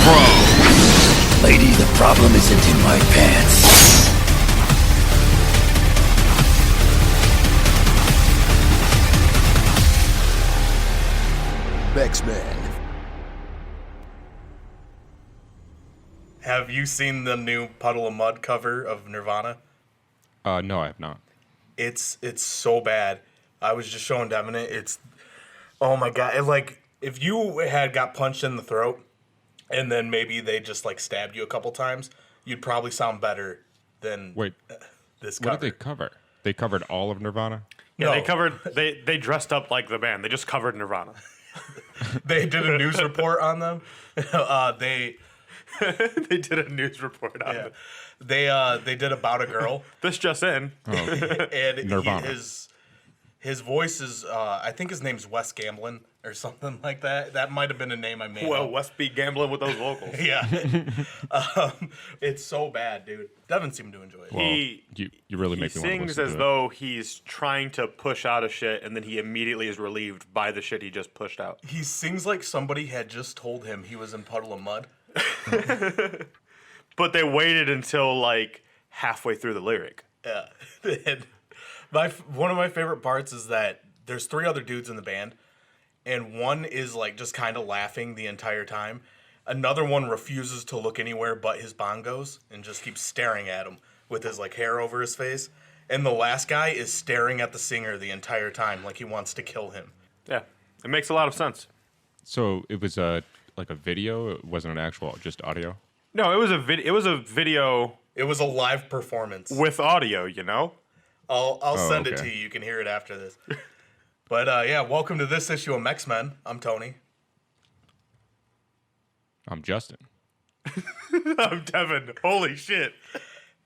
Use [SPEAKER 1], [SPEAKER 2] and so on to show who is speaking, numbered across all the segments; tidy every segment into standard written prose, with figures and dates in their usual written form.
[SPEAKER 1] Pro.
[SPEAKER 2] Lady, the problem isn't in my pants. Mex-Men.
[SPEAKER 3] Have you seen the new Puddle of Mud cover of Nirvana?
[SPEAKER 4] No, I have not.
[SPEAKER 3] It's so bad. I was just showing Devin it. It's, oh my god. Like, if you had got punched in the throat and then maybe they just like stabbed you a couple times, you'd probably sound better than this cover.
[SPEAKER 4] What did they cover? They covered all of Nirvana?
[SPEAKER 5] Yeah,
[SPEAKER 3] No.
[SPEAKER 5] they covered. They dressed up like the band. They just covered Nirvana.
[SPEAKER 3] They did a news report on them. They
[SPEAKER 5] did a news report on it.
[SPEAKER 3] they did About a Girl.
[SPEAKER 5] This just in.
[SPEAKER 3] And
[SPEAKER 4] Nirvana.
[SPEAKER 3] His voice is I think his name's Wes Gamblin or something like that. That might have been a name I made.
[SPEAKER 5] Well, West be gambling with those vocals.
[SPEAKER 3] Yeah. It's so bad, dude. Devin seemed to enjoy it.
[SPEAKER 4] Well, you really make me want to
[SPEAKER 5] sings
[SPEAKER 4] listen
[SPEAKER 5] as
[SPEAKER 4] to it.
[SPEAKER 5] though he's trying to push out a shit, and then he immediately is relieved by the shit he just pushed out.
[SPEAKER 3] He sings like somebody had just told him he was in Puddle of Mud.
[SPEAKER 5] But they waited until like halfway through the lyric.
[SPEAKER 3] Yeah. And one of my favorite parts is that there's 3 other dudes in the band, and one is like just kind of laughing the entire time. Another one refuses to look anywhere but his bongos and just keeps staring at him with his like hair over his face. And the last guy is staring at the singer the entire time like he wants to kill him.
[SPEAKER 5] Yeah, it makes a lot of sense.
[SPEAKER 4] So it was like a video? It wasn't an actual, just audio?
[SPEAKER 5] No, it was a video
[SPEAKER 3] It was a live performance.
[SPEAKER 5] with audio. You know.
[SPEAKER 3] I'll send it
[SPEAKER 4] okay.
[SPEAKER 3] to you. You can hear it after this. But yeah, welcome to this issue of Mex-Men. I'm Tony.
[SPEAKER 4] I'm Justin.
[SPEAKER 5] I'm Devin. Holy shit.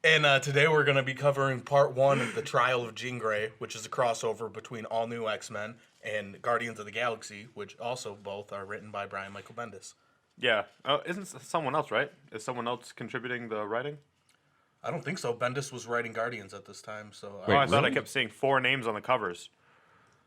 [SPEAKER 3] And today we're going to be covering part 1 of The Trial of Jean Grey, which is a crossover between All New X-Men and Guardians of the Galaxy, which also both are written by Brian Michael Bendis.
[SPEAKER 5] Yeah. Isn't someone else, right? Is someone else contributing the writing?
[SPEAKER 3] I don't think so. Bendis was writing Guardians at this time, so
[SPEAKER 5] Oh, I thought I
[SPEAKER 4] really?
[SPEAKER 5] kept seeing 4 names on the covers.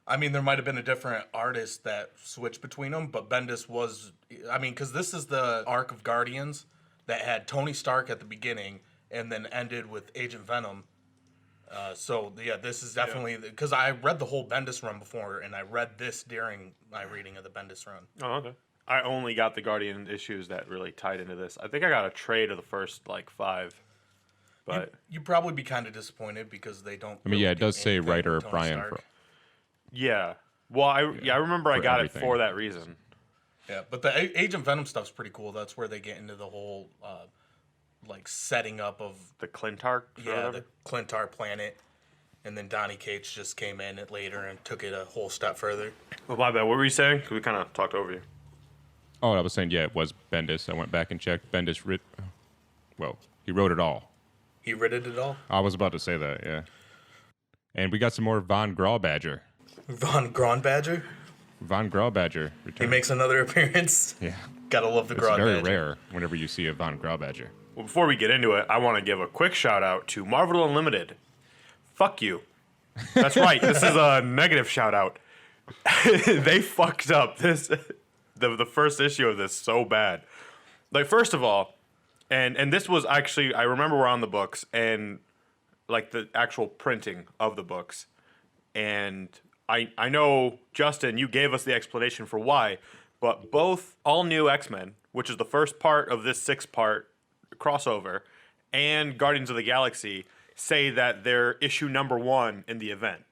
[SPEAKER 3] I mean, there might have been a different artist that switched between them, but Bendis was. I mean, because this is the arc of Guardians that had Tony Stark at the beginning and then ended with Agent Venom. So yeah, this is definitely because I read the whole Bendis run before, and I read this during my reading of the Bendis run.
[SPEAKER 5] Oh, okay. I only got the Guardian issues that really tied into this. I think I got a trade of the first like 5. But
[SPEAKER 3] You'd probably be kind of disappointed because they don't.
[SPEAKER 4] I mean, yeah, it
[SPEAKER 3] do
[SPEAKER 4] does say
[SPEAKER 3] anything
[SPEAKER 4] writer
[SPEAKER 3] with Tony
[SPEAKER 4] Brian.
[SPEAKER 3] Stark.
[SPEAKER 5] yeah. Well, I remember I
[SPEAKER 4] For
[SPEAKER 5] got
[SPEAKER 4] everything.
[SPEAKER 5] it for that reason.
[SPEAKER 3] Yeah, but the Agent Venom stuff's pretty cool. That's where they get into the whole like setting up of
[SPEAKER 5] The Clintarch.
[SPEAKER 3] the Clintar planet, and then Donny Cates just came in it later and took it a whole step further.
[SPEAKER 5] Oh, my bad. What were you saying? 'Cause we kind of talked over you.
[SPEAKER 4] Oh, I was saying, yeah, it was Bendis. I went back and checked. Bendis he wrote it all.
[SPEAKER 3] He writted it all.
[SPEAKER 4] I was about to say that, yeah. And we got some more Von Grawbadger.
[SPEAKER 3] Von Gronbadger.
[SPEAKER 4] Von Grawbadger
[SPEAKER 3] He
[SPEAKER 4] returned.
[SPEAKER 3] makes another appearance.
[SPEAKER 4] Yeah.
[SPEAKER 3] Gotta love the
[SPEAKER 4] It's very
[SPEAKER 3] Gronbadger.
[SPEAKER 4] rare whenever you see a Von Grawbadger.
[SPEAKER 5] Well, before we get into it, I want to give a quick shout out to Marvel Unlimited. Fuck you. That's right. This is a negative shout out. They fucked up this the first issue of this so bad. Like, first of all, and this was actually, I remember we're on the books and like the actual printing of the books. And I know, Justin, you gave us the explanation for why, but both All New X-Men, which is the first part of this 6-part crossover, and Guardians of the Galaxy say that they're issue number 1 in the event.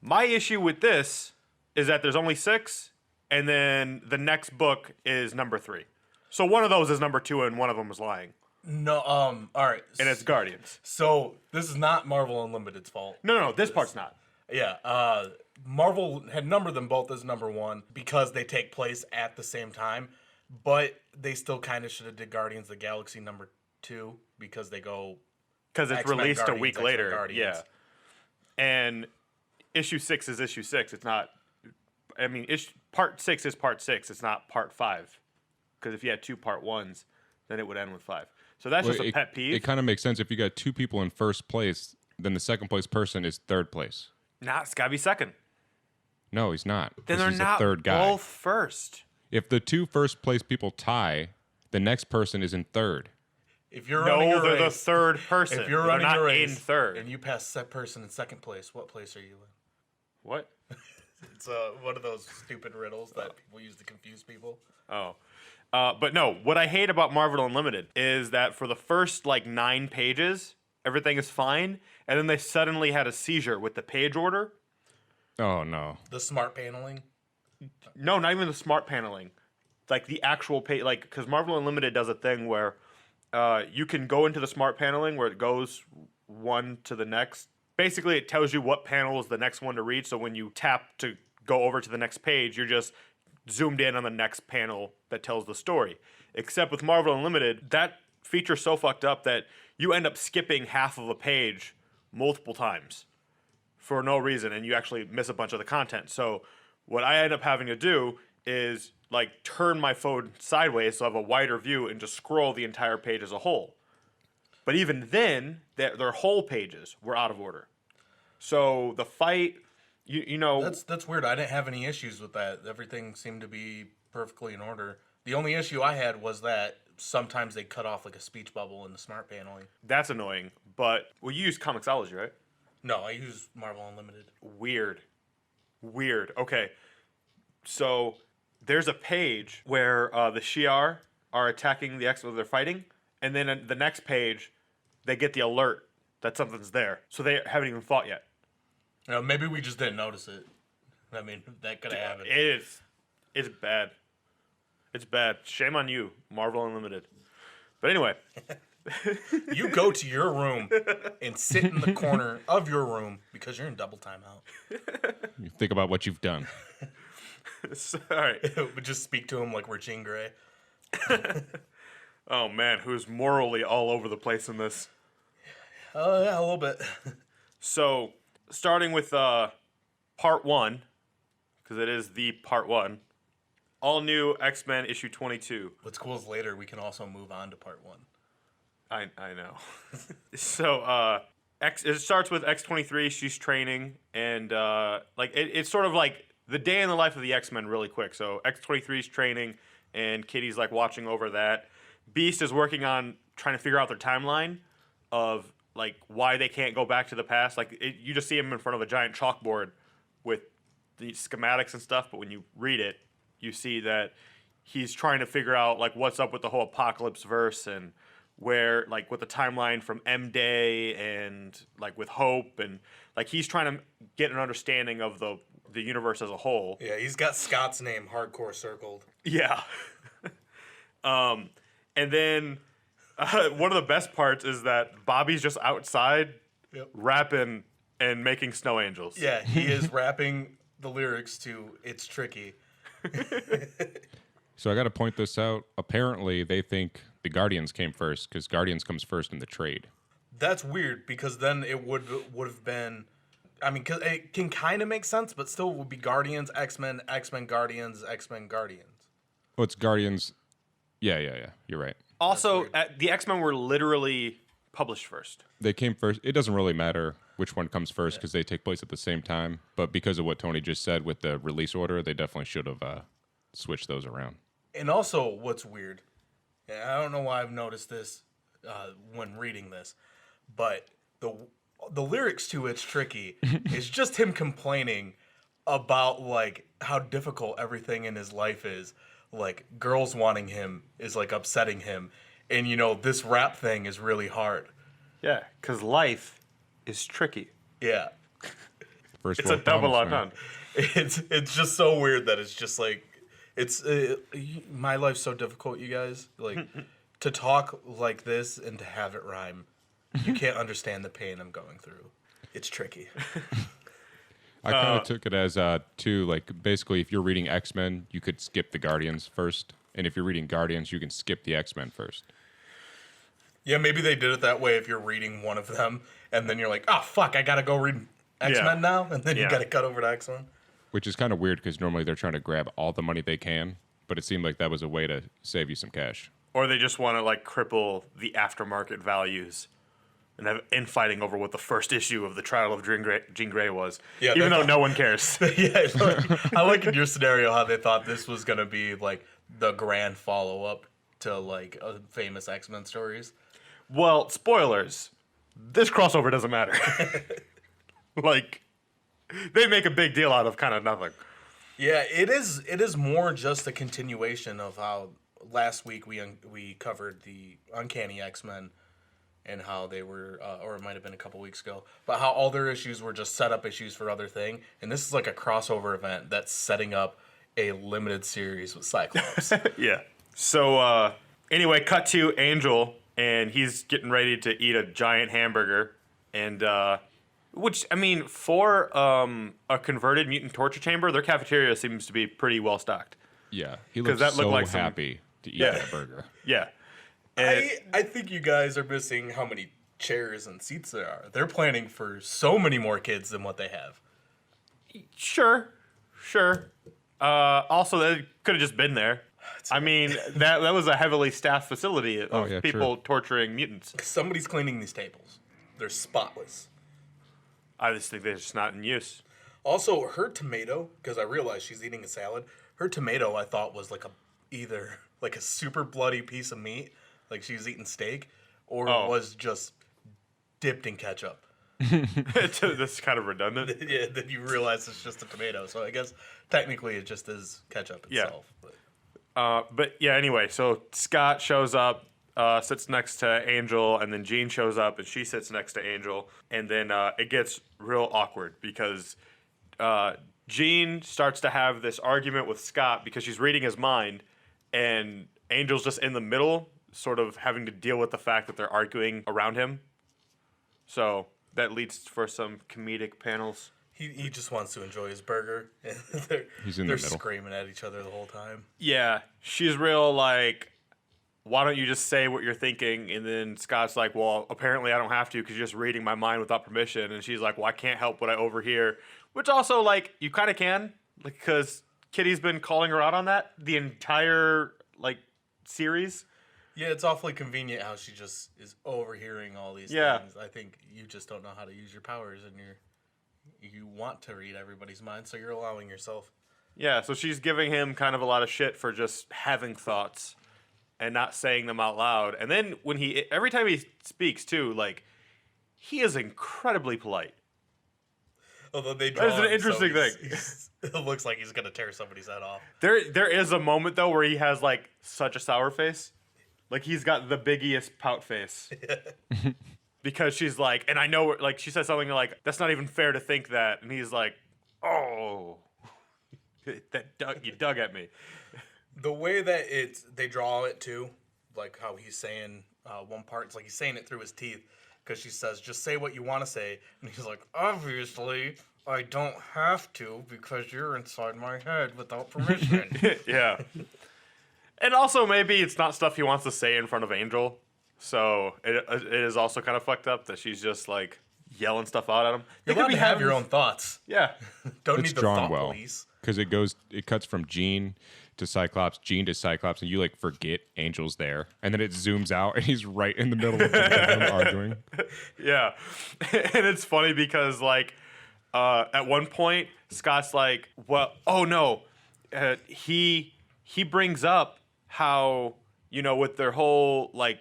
[SPEAKER 5] My issue with this is that there's only 6, and then the next book is number 3. So one of those is number 2, and one of them is lying.
[SPEAKER 3] No, all right.
[SPEAKER 5] And it's Guardians.
[SPEAKER 3] So this is not Marvel Unlimited's fault.
[SPEAKER 5] No, this part's not.
[SPEAKER 3] Yeah, Marvel had numbered them both as number 1 because they take place at the same time, but they still kind of should have did Guardians of the Galaxy number 2 because they go
[SPEAKER 5] Because it's
[SPEAKER 3] X-Men
[SPEAKER 5] released a
[SPEAKER 3] Guardians,
[SPEAKER 5] week
[SPEAKER 3] X-Men
[SPEAKER 5] later.
[SPEAKER 3] Guardians.
[SPEAKER 5] Yeah. And issue 6 is issue 6. It's not. I mean, part 6 is part 6. It's not part 5. Because if you had 2 part 1s, then it would end with 5. So that's just a pet peeve.
[SPEAKER 4] It kind of makes sense if you got 2 people in first place, then the second place person is third place.
[SPEAKER 5] Nah, it's gotta be second.
[SPEAKER 4] No, he's not.
[SPEAKER 5] Then
[SPEAKER 4] 'cause
[SPEAKER 5] they're
[SPEAKER 4] he's
[SPEAKER 5] not
[SPEAKER 4] the third guy.
[SPEAKER 5] both first.
[SPEAKER 4] If the 2 first place people tie, The next person is in third.
[SPEAKER 3] If you're running a
[SPEAKER 5] they're the
[SPEAKER 3] race,
[SPEAKER 5] third person.
[SPEAKER 3] if you're
[SPEAKER 5] They're
[SPEAKER 3] running
[SPEAKER 5] not
[SPEAKER 3] a race
[SPEAKER 5] in third.
[SPEAKER 3] and you pass that person in second place, what place are you in?
[SPEAKER 5] What?
[SPEAKER 3] It's one of those stupid riddles that people use to confuse people.
[SPEAKER 5] Oh. But no, what I hate about Marvel Unlimited is that for the first, 9 pages, everything is fine, and then they suddenly had a seizure with the page order.
[SPEAKER 4] Oh, no.
[SPEAKER 3] The smart paneling.
[SPEAKER 5] No, not even the smart paneling. Like, the actual page, because Marvel Unlimited does a thing where you can go into the smart paneling where it goes one to the next. Basically, it tells you what panel is the next one to reach, so when you tap to go over to the next page, you're just zoomed in on the next panel that tells the story. Except with Marvel Unlimited, that feature's so fucked up that you end up skipping half of a page multiple times for no reason, and you actually miss a bunch of the content. So what I end up having to do is turn my phone sideways so I have a wider view and just scroll the entire page as a whole. But even then, their whole pages were out of order. So the fight, you know...
[SPEAKER 3] That's weird. I didn't have any issues with that. Everything seemed to be perfectly in order. The only issue I had was that sometimes they cut off a speech bubble in the smart paneling.
[SPEAKER 5] That's annoying. But, you use Comixology, right?
[SPEAKER 3] No, I use Marvel Unlimited.
[SPEAKER 5] Weird. Okay. So there's a page where the Shi'ar are attacking the X-Men they're fighting, and then in the next page, they get the alert that something's there. So they haven't even fought yet.
[SPEAKER 3] Maybe we just didn't notice it. I mean, that could have happened.
[SPEAKER 5] It is. It's bad. It's bad. Shame on you, Marvel Unlimited. But anyway.
[SPEAKER 3] You go to your room and sit in the corner of your room because you're in double timeout.
[SPEAKER 4] You think about what you've done.
[SPEAKER 5] Sorry.
[SPEAKER 3] But just speak to him like we're Jean Grey.
[SPEAKER 5] Oh, man, who's morally all over the place in this.
[SPEAKER 3] Yeah, a little bit.
[SPEAKER 5] So, starting with part 1, because it is the part 1, all new X-Men issue 22.
[SPEAKER 3] What's cool is later we can also move on to part 1.
[SPEAKER 5] I know. So, it starts with X-23. She's training, and it's sort of like the day in the life of the X-Men really quick. So, X-23's training, and Kitty's watching over that. Beast is working on trying to figure out their timeline of why they can't go back to the past. You just see him in front of a giant chalkboard with the schematics and stuff, but when you read it, you see that he's trying to figure out what's up with the whole Apocalypse verse and where with the timeline from M Day and with Hope and he's trying to get an understanding of the universe as a whole.
[SPEAKER 3] Yeah, he's got Scott's name hardcore circled.
[SPEAKER 5] Yeah. And then one of the best parts is that Bobby's just outside rapping and making snow angels.
[SPEAKER 3] Yeah, he is rapping the lyrics to It's Tricky.
[SPEAKER 4] So I got to point this out. Apparently, they think the Guardians came first because Guardians comes first in the trade.
[SPEAKER 3] That's weird because then it would have been... I mean, 'cause it can kind of make sense, but still would be Guardians, X-Men, X-Men, Guardians, X-Men, Guardians.
[SPEAKER 4] Oh, it's Guardians. Yeah. You're right.
[SPEAKER 5] Also, the X-Men were literally published first.
[SPEAKER 4] They came first. It doesn't really matter which one comes first because they take place at the same time. But because of what Tony just said with the release order, they definitely should have switched those around.
[SPEAKER 3] And also, what's weird, and I don't know why I've noticed this when reading this, but the lyrics to It's Tricky is just him complaining about how difficult everything in his life is. Girls wanting him is upsetting him, and this rap thing is really hard.
[SPEAKER 5] Yeah, because life is tricky.
[SPEAKER 3] Yeah,
[SPEAKER 4] First
[SPEAKER 5] It's a
[SPEAKER 4] world
[SPEAKER 5] double
[SPEAKER 4] problems,
[SPEAKER 5] entendre.
[SPEAKER 3] it's just so weird that it's just it's my life's so difficult, you guys. To talk like this and to have it rhyme, you can't understand the pain I'm going through. It's tricky.
[SPEAKER 4] I kind of took it as basically if you're reading X-Men, you could skip the Guardians first, and if you're reading Guardians, you can skip the X-Men first.
[SPEAKER 3] Yeah, maybe they did it that way if you're reading one of them, and then you're like, oh, fuck, I gotta go read X-Men now, and then you gotta cut over to X-Men.
[SPEAKER 4] Which is kind of weird because normally they're trying to grab all the money they can, but it seemed like that was a way to save you some cash.
[SPEAKER 5] Or they just want to cripple the aftermarket values and have infighting over what the first issue of the Trial of Jean Grey was, even though no one cares.
[SPEAKER 3] I like in your scenario how they thought this was gonna be the grand follow-up to like famous X-Men stories.
[SPEAKER 5] Well, spoilers. This crossover doesn't matter. Like, they make a big deal out of kind of nothing.
[SPEAKER 3] Yeah, it is. It is more just a continuation of how last week we covered the Uncanny X-Men and how they were, or it might have been a couple weeks ago, but how all their issues were just setup issues for other thing. And this is like a crossover event that's setting up a limited series with Cyclops.
[SPEAKER 5] Yeah. So, anyway, cut to Angel, and he's getting ready to eat a giant hamburger. And, which, I mean, for a converted mutant torture chamber, their cafeteria seems to be pretty well stocked.
[SPEAKER 4] Yeah, he looks
[SPEAKER 5] that looked
[SPEAKER 4] so
[SPEAKER 5] like some-
[SPEAKER 4] happy to eat
[SPEAKER 5] Yeah.
[SPEAKER 4] that burger.
[SPEAKER 5] Yeah. And,
[SPEAKER 3] I think you guys are missing how many chairs and seats there are. They're planning for so many more kids than what they have.
[SPEAKER 5] sure. Also, they could have just been there. I mean, that was a heavily staffed facility of
[SPEAKER 4] yeah,
[SPEAKER 5] people
[SPEAKER 4] true.
[SPEAKER 5] torturing mutants.
[SPEAKER 3] Somebody's cleaning these tables. They're spotless.
[SPEAKER 5] I just think they're just not in use.
[SPEAKER 3] Also, her tomato, because I realized she's eating a salad. Her tomato, I thought, was like either like a super bloody piece of meat, like she was eating steak, or it was just dipped in ketchup.
[SPEAKER 5] That's kind of redundant.
[SPEAKER 3] Yeah, then you realize it's just a tomato. So I guess technically it just is ketchup itself.
[SPEAKER 5] Yeah. But yeah, anyway, so Scott shows up, sits next to Angel, and then Jean shows up and she sits next to Angel. And then it gets real awkward because Jean starts to have this argument with Scott because she's reading his mind, and Angel's just in the middle, sort of having to deal with the fact that they're arguing around him. So that leads for some comedic panels.
[SPEAKER 3] He just wants to enjoy his burger.
[SPEAKER 4] He's in
[SPEAKER 3] they're
[SPEAKER 4] the middle.
[SPEAKER 3] screaming at each other the whole time.
[SPEAKER 5] Yeah, she's real like, why don't you just say what you're thinking? And then Scott's like, well, apparently I don't have to because you're just reading my mind without permission. And she's like, well, I can't help what I overhear. Which also, like, you kind of can, because Kitty's been calling her out on that the entire, like, series.
[SPEAKER 3] Yeah, it's awfully convenient how she just is overhearing all these
[SPEAKER 5] Yeah.
[SPEAKER 3] things. I think you just don't know how to use your powers, and you want to read everybody's mind, so you're allowing yourself.
[SPEAKER 5] Yeah, so she's giving him kind of a lot of shit for just having thoughts and not saying them out loud. And then when every time he speaks too, like, he is incredibly polite.
[SPEAKER 3] Although they draw
[SPEAKER 5] That's an
[SPEAKER 3] him,
[SPEAKER 5] interesting
[SPEAKER 3] so
[SPEAKER 5] thing.
[SPEAKER 3] it looks like he's gonna tear somebody's head off.
[SPEAKER 5] There is a moment though where he has like such a sour face, like he's got the biggiest pout face, because she's like, and I know, like she says something like, "That's not even fair to think that," and he's like, "Oh, you dug at me."
[SPEAKER 3] The way that they draw it too, like how he's saying one part, it's like he's saying it through his teeth, because she says, "Just say what you want to say," and he's like, "Obviously, I don't have to because you're inside my head without permission."
[SPEAKER 5] Yeah. And also maybe it's not stuff he wants to say in front of Angel. So it is also kind of fucked up that she's just like yelling stuff out at him.
[SPEAKER 3] You're allowed to have your own thoughts.
[SPEAKER 5] Yeah.
[SPEAKER 3] Don't
[SPEAKER 4] It's
[SPEAKER 3] need the
[SPEAKER 4] drawn
[SPEAKER 3] thought
[SPEAKER 4] well
[SPEAKER 3] police.
[SPEAKER 4] because it cuts from Jean to Cyclops, Jean to Cyclops, and you like forget Angel's there, and then it zooms out and he's right in the middle of them arguing.
[SPEAKER 5] Yeah. And it's funny because like at one point Scott's like, well, oh no, he brings up how, you know, with their whole like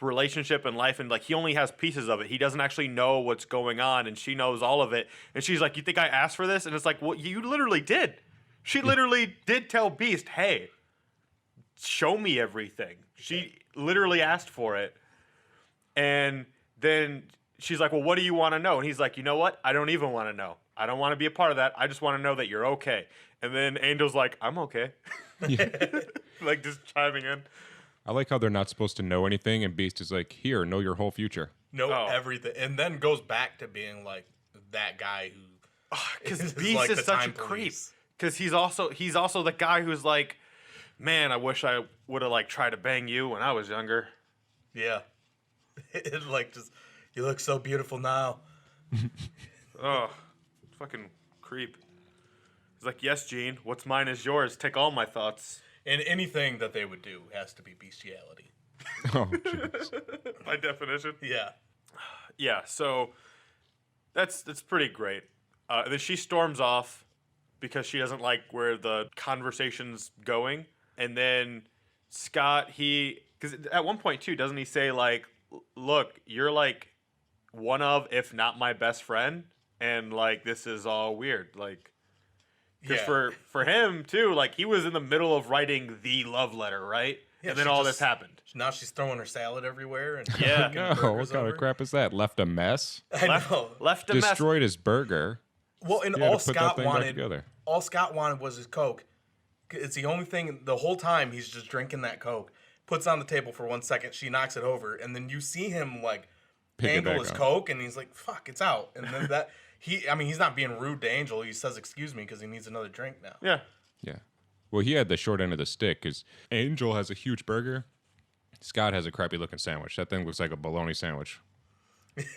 [SPEAKER 5] relationship and life, and like he only has pieces of it, he doesn't actually know what's going on, and she knows all of it, and she's like, you think I asked for this? And it's like, well, you literally did. She literally did tell Beast, hey, show me everything. She literally asked for it. And then she's like, well, what do you want to know? And he's like, you know what, I don't even want to know. I don't want to be a part of that. I just want to know that you're okay. And then Angel's like, I'm okay. Like just chiming in.
[SPEAKER 4] I like how they're not supposed to know anything, and Beast is like, here, know your whole future.
[SPEAKER 3] Know
[SPEAKER 5] Oh.
[SPEAKER 3] everything, and then goes back to being like that guy who.
[SPEAKER 5] Because
[SPEAKER 3] is
[SPEAKER 5] Beast
[SPEAKER 3] like
[SPEAKER 5] is
[SPEAKER 3] the
[SPEAKER 5] such a
[SPEAKER 3] time
[SPEAKER 5] creep.
[SPEAKER 3] police.
[SPEAKER 5] Because he's also the guy who's like, man, I wish I would have like tried to bang you when I was younger.
[SPEAKER 3] Yeah, it like just you look so beautiful now.
[SPEAKER 5] Oh, fucking creep. He's like, yes, Gene, what's mine is yours. Take all my thoughts.
[SPEAKER 3] And anything that they would do has to be bestiality.
[SPEAKER 4] Oh, jeez.
[SPEAKER 5] By definition.
[SPEAKER 3] Yeah.
[SPEAKER 5] Yeah, so that's pretty great. Then she storms off because she doesn't like where the conversation's going. And then Scott, because at one point too, doesn't he say like, look, you're like one of, if not my best friend, and like this is all weird, like. Because for him too, like he was in the middle of writing the love letter, right?
[SPEAKER 3] Yeah,
[SPEAKER 5] and then
[SPEAKER 3] she
[SPEAKER 5] all
[SPEAKER 3] just-
[SPEAKER 5] this happened.
[SPEAKER 3] Now she's throwing her salad everywhere. And
[SPEAKER 5] Yeah.
[SPEAKER 3] cooking
[SPEAKER 4] No, what
[SPEAKER 3] burgers
[SPEAKER 4] kind
[SPEAKER 3] over.
[SPEAKER 4] of crap is that? Left a mess?
[SPEAKER 3] I know.
[SPEAKER 5] Left a mess.
[SPEAKER 4] Destroyed his burger.
[SPEAKER 3] Well, and
[SPEAKER 4] He had
[SPEAKER 3] all
[SPEAKER 4] to put that
[SPEAKER 3] Scott
[SPEAKER 4] thing back
[SPEAKER 3] wanted,
[SPEAKER 4] together.
[SPEAKER 3] all Scott wanted was his Coke. It's the only thing. The whole time he's just drinking that Coke. Puts it on the table for 1 second. She knocks it over, and then you see him like
[SPEAKER 4] Pick it
[SPEAKER 3] angle
[SPEAKER 4] back
[SPEAKER 3] his
[SPEAKER 4] up.
[SPEAKER 3] Coke, and he's like, "Fuck, it's out." And then that he's not being rude to Angel. He says, "Excuse me," because he needs another drink now.
[SPEAKER 5] Yeah.
[SPEAKER 4] Yeah. Well, he had the short end of the stick because Angel has a huge burger. Scott has a crappy looking sandwich. That thing looks like a bologna sandwich.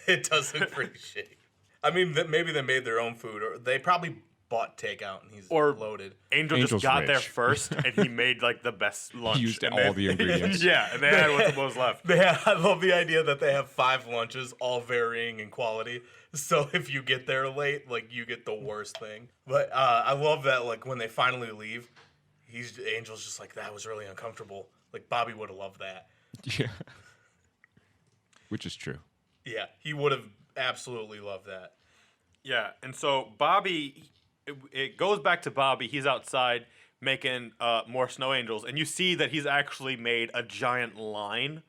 [SPEAKER 3] It does look pretty shitty. I mean, maybe they made their own food, or they probably bought takeout, and he's
[SPEAKER 5] Or-
[SPEAKER 3] loaded.
[SPEAKER 5] Angel
[SPEAKER 4] Angel's
[SPEAKER 5] just got there
[SPEAKER 4] rich.
[SPEAKER 5] first, and he made like the best lunch.
[SPEAKER 4] He used
[SPEAKER 5] and
[SPEAKER 4] all the ingredients.
[SPEAKER 5] Yeah, and they had what was left.
[SPEAKER 3] I love the idea that they have 5 lunches, all varying in quality. So if you get there late, like you get the worst thing. But I love that, like when they finally leave, Angel's just like, that was really uncomfortable. Like Bobby would have loved that.
[SPEAKER 4] Yeah. Which is true.
[SPEAKER 3] Yeah, he would have absolutely loved that.
[SPEAKER 5] Yeah, and so Bobby, it goes back to Bobby. He's outside making more snow angels, and you see that he's actually made a giant line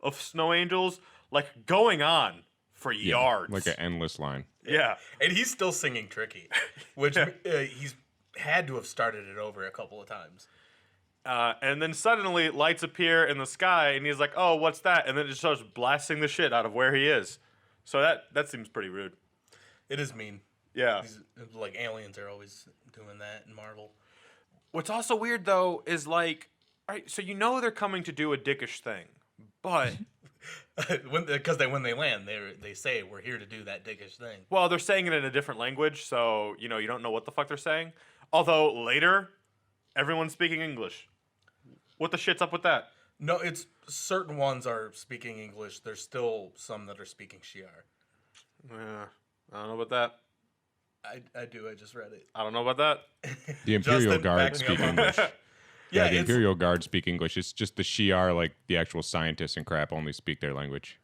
[SPEAKER 5] of snow angels, like going on for yards.
[SPEAKER 4] Like an endless line.
[SPEAKER 5] Yeah.
[SPEAKER 3] And he's still singing Tricky, which he's had to have started it over a couple of times.
[SPEAKER 5] And then suddenly lights appear in the sky, and he's like, "Oh, what's that?" And then it just starts blasting the shit out of where he is. So that seems pretty rude.
[SPEAKER 3] It is mean.
[SPEAKER 5] Yeah.
[SPEAKER 3] Like aliens are always doing that in Marvel.
[SPEAKER 5] What's also weird though is like, all right, so you know they're coming to do a dickish thing, but
[SPEAKER 3] Because when they land, they say we're here to do that dickish thing.
[SPEAKER 5] well, they're saying it in a different language, so you don't know what the fuck they're saying. Although later, everyone's speaking English. What the shit's up with that?
[SPEAKER 3] No, it's certain ones are speaking English. There's still some that are speaking Shi'ar.
[SPEAKER 5] Yeah, I don't know about that.
[SPEAKER 3] I do. I just read it.
[SPEAKER 5] I don't know about that.
[SPEAKER 4] The Imperial
[SPEAKER 3] Justin,
[SPEAKER 4] Guard
[SPEAKER 3] back me
[SPEAKER 4] speak
[SPEAKER 3] up on
[SPEAKER 4] English.
[SPEAKER 3] that.
[SPEAKER 4] Yeah, the
[SPEAKER 3] it's-
[SPEAKER 4] Imperial Guard speak English. It's just the Shi'ar, like the actual scientists and crap, only speak their language.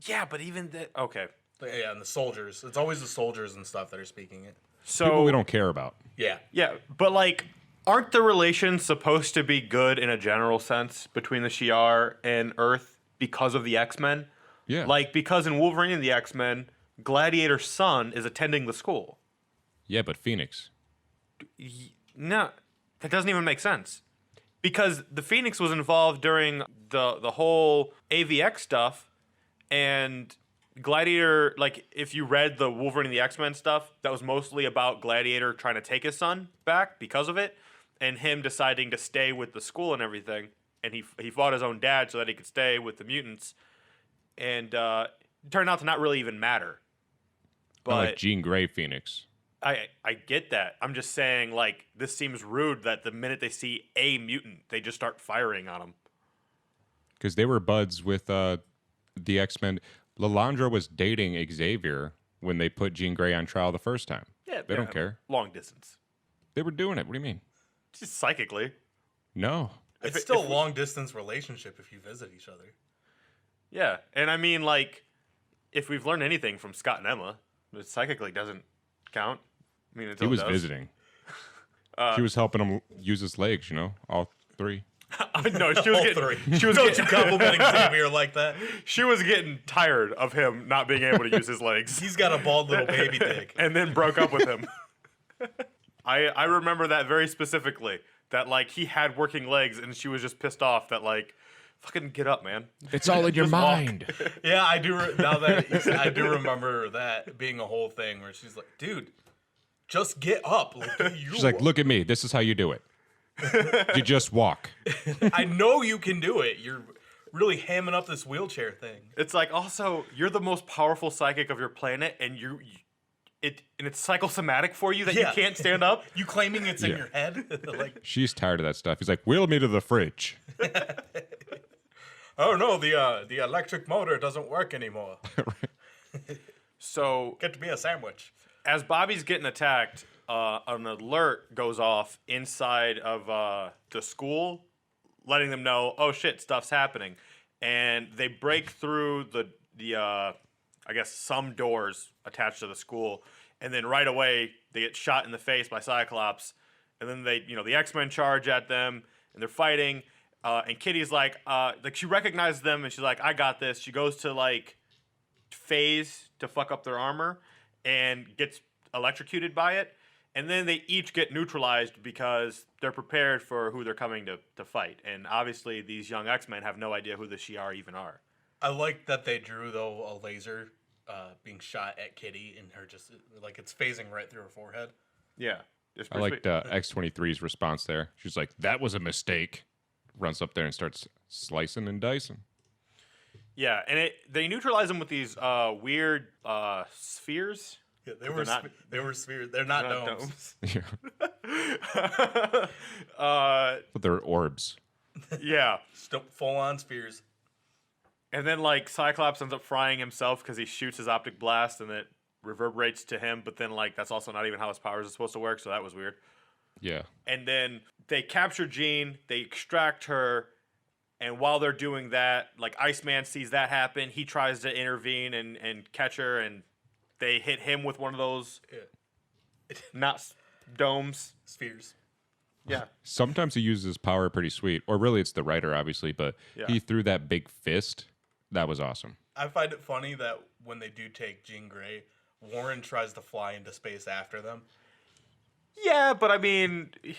[SPEAKER 5] Yeah, but even that. Okay,
[SPEAKER 3] Yeah, and the soldiers. It's always the soldiers and stuff that are speaking it.
[SPEAKER 5] so
[SPEAKER 4] People we don't care about.
[SPEAKER 3] Yeah.
[SPEAKER 5] yeah, but like, aren't the relations supposed to be good in a general sense between the Shi'ar and Earth because of the X-Men?
[SPEAKER 4] Yeah.
[SPEAKER 5] Like, because in Wolverine and the X-Men, Gladiator's son is attending the school.
[SPEAKER 4] Yeah, but Phoenix.
[SPEAKER 5] No, that doesn't even make sense. Because the Phoenix was involved during the whole AVX stuff, and Gladiator, like, if you read the Wolverine and the X-Men stuff, that was mostly about Gladiator trying to take his son back because of it, and him deciding to stay with the school and everything. And he fought his own dad so that he could stay with the mutants, and it turned out to not really even matter.
[SPEAKER 4] Not like
[SPEAKER 5] But
[SPEAKER 4] Jean Grey Phoenix.
[SPEAKER 5] I get that. I'm just saying, like, this seems rude that the minute they see a mutant, they just start firing on him.
[SPEAKER 4] Because they were buds with the X-Men. Lalandra was dating Xavier when they put Jean Grey on trial the first time.
[SPEAKER 5] Yeah,
[SPEAKER 4] They don't care.
[SPEAKER 5] Long distance,
[SPEAKER 4] They were doing it. What do you mean?
[SPEAKER 5] just psychically.
[SPEAKER 4] No.
[SPEAKER 3] It's still a long distance relationship if you visit each other.
[SPEAKER 5] Yeah, and I mean, like, if we've learned anything from Scott and Emma, it psychically doesn't count. I mean,
[SPEAKER 4] He
[SPEAKER 5] until
[SPEAKER 4] was
[SPEAKER 5] it does.
[SPEAKER 4] visiting. He was helping him use his legs, all 3.
[SPEAKER 5] No, she was
[SPEAKER 3] All
[SPEAKER 5] getting.
[SPEAKER 3] three.
[SPEAKER 5] She was
[SPEAKER 3] Don't
[SPEAKER 5] getting.
[SPEAKER 3] you compliment Xavier like that?
[SPEAKER 5] She was getting tired of him not being able to use his legs,
[SPEAKER 3] He's got a bald little baby dick.
[SPEAKER 5] and then broke up with him. I remember that very specifically. That like he had working legs, and she was just pissed off that like, fucking get up, man.
[SPEAKER 4] It's all in your
[SPEAKER 5] Just walk.
[SPEAKER 4] mind.
[SPEAKER 3] Yeah, I do. Now that you said- I do remember that being a whole thing where she's like, "Dude, just get up." Like,
[SPEAKER 4] She's like, look at me. This is how you do it. You just walk.
[SPEAKER 3] I know you can do it. You're really hamming up this wheelchair thing.
[SPEAKER 5] It's like also you're the most powerful psychic of your planet, and it's psychosomatic for you that
[SPEAKER 3] Yeah.
[SPEAKER 5] you can't stand up.
[SPEAKER 3] You claiming it's in
[SPEAKER 4] Yeah.
[SPEAKER 3] your head? Like,
[SPEAKER 4] She's tired of that stuff. He's like, wheel me to the fridge.
[SPEAKER 3] oh no, the electric motor doesn't work anymore.
[SPEAKER 5] So
[SPEAKER 3] Get to be a sandwich.
[SPEAKER 5] as Bobby's getting attacked, an alert goes off inside of the school, letting them know, oh shit, stuff's happening, and they break through the I guess some doors attached to the school, and then right away they get shot in the face by Cyclops, and then the X-Men charge at them, and they're fighting, and Kitty's like she recognizes them, and she's like, I got this. She goes to like phase to fuck up their armor, and gets electrocuted by it. And then they each get neutralized because they're prepared for who they're coming to fight. And obviously, these young X-Men have no idea who the Shi'ar even are.
[SPEAKER 3] I like that they drew, though, a laser being shot at Kitty, and her just, like, it's phasing right through her forehead.
[SPEAKER 5] Yeah.
[SPEAKER 4] I liked X-23's response there. She's like, that was a mistake. Runs up there and starts slicing and dicing.
[SPEAKER 5] Yeah, and they neutralize them with these weird spheres.
[SPEAKER 3] Yeah, they were spheres. They're not domes.
[SPEAKER 4] Yeah. But they're orbs.
[SPEAKER 5] Yeah.
[SPEAKER 3] Full-on spheres.
[SPEAKER 5] And then, like, Cyclops ends up frying himself because he shoots his optic blast and it reverberates to him. But then, like, that's also not even how his powers are supposed to work, so that was weird.
[SPEAKER 4] Yeah.
[SPEAKER 5] And then they capture Jean, they extract her, and while they're doing that, like, Iceman sees that happen. He tries to intervene and catch her, and they hit him with one of those, not domes.
[SPEAKER 3] Spheres.
[SPEAKER 5] Yeah.
[SPEAKER 4] Sometimes he uses his power pretty sweet. Or really, it's the writer, obviously, but he threw that big fist. That was awesome.
[SPEAKER 3] I find it funny that when they do take Jean Grey, Warren tries to fly into space after them.
[SPEAKER 5] Yeah, but I mean,
[SPEAKER 3] He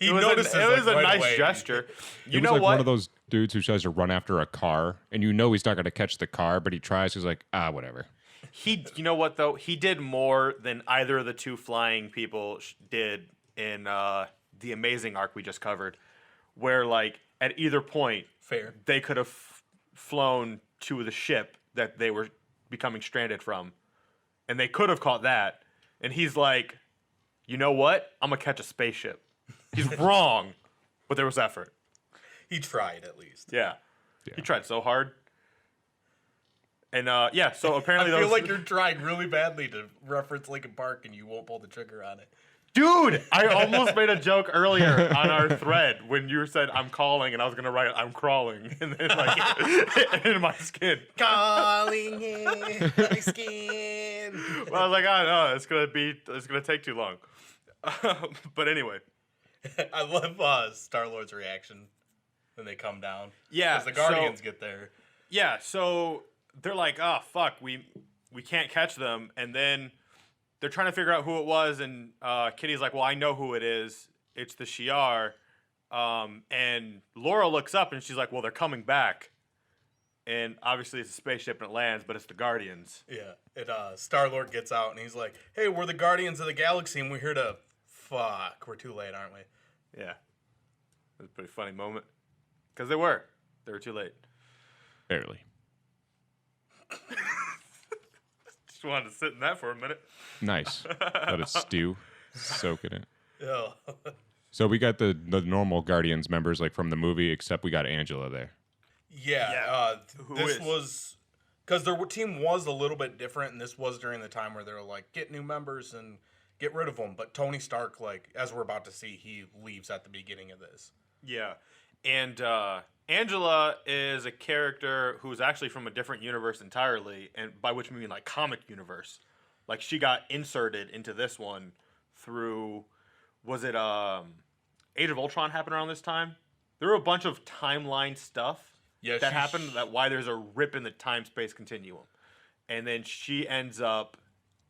[SPEAKER 5] it was
[SPEAKER 3] notices
[SPEAKER 5] a, it was
[SPEAKER 3] like,
[SPEAKER 5] a
[SPEAKER 3] right
[SPEAKER 5] nice
[SPEAKER 3] away.
[SPEAKER 5] gesture.
[SPEAKER 4] He
[SPEAKER 5] You
[SPEAKER 4] was
[SPEAKER 5] know
[SPEAKER 4] like
[SPEAKER 5] what?
[SPEAKER 4] one of those dudes who tries to run after a car, and you know he's not going to catch the car, but he tries. He's like, whatever.
[SPEAKER 5] You know what though? He did more than either of the two flying people did in the Amazing arc we just covered, where like at either point,
[SPEAKER 3] Fair.
[SPEAKER 5] they could have flown to the ship that they were becoming stranded from, and they could have caught that. And he's like, you know what? I'm gonna catch a spaceship. He's wrong, but there was effort.
[SPEAKER 3] He tried, at least.
[SPEAKER 5] Yeah. He tried so hard. And so apparently
[SPEAKER 3] I feel
[SPEAKER 5] those
[SPEAKER 3] like you're trying really badly to reference Linkin Park and you won't pull the trigger on it.
[SPEAKER 5] Dude, I almost made a joke earlier on our thread when you said I'm calling and I was gonna write I'm crawling and then like in my skin.
[SPEAKER 3] Calling in my skin.
[SPEAKER 5] Well, I was like, oh no, it's gonna take too long. But anyway.
[SPEAKER 3] I love Star-Lord's reaction when they come down.
[SPEAKER 5] Yeah,
[SPEAKER 3] Because the Guardians get there.
[SPEAKER 5] Yeah, so they're like, oh fuck, we can't catch them, and then they're trying to figure out who it was, and Kitty's like, well, I know who it is. It's the Shi'ar. And Laura looks up and she's like, well, they're coming back. And obviously it's a spaceship and it lands, but it's the Guardians.
[SPEAKER 3] Yeah. Star-Lord gets out and he's like, hey, we're the Guardians of the Galaxy and we're here to... Fuck, we're too late, aren't we?
[SPEAKER 5] Yeah. It was a pretty funny moment. Because they were too late.
[SPEAKER 4] Barely.
[SPEAKER 5] Just wanted to sit in that for a minute.
[SPEAKER 4] Nice. Let it stew. Soak in it.
[SPEAKER 3] Yeah.
[SPEAKER 4] So we got the normal Guardians members like from the movie, except we got Angela there.
[SPEAKER 3] Yeah.
[SPEAKER 5] Who
[SPEAKER 3] this
[SPEAKER 5] is?
[SPEAKER 3] was... Because their team was a little bit different, and this was during the time where they were like, get new members and get rid of them. But Tony Stark, like, as we're about to see, he leaves at the beginning of this.
[SPEAKER 5] Yeah. And Angela is a character who's actually from a different universe entirely, and by which we mean like comic universe. Like she got inserted into this one through, was it Age of Ultron happened around this time? There were a bunch of timeline stuff that happened, that why there's a rip in the time-space continuum. And then she ends up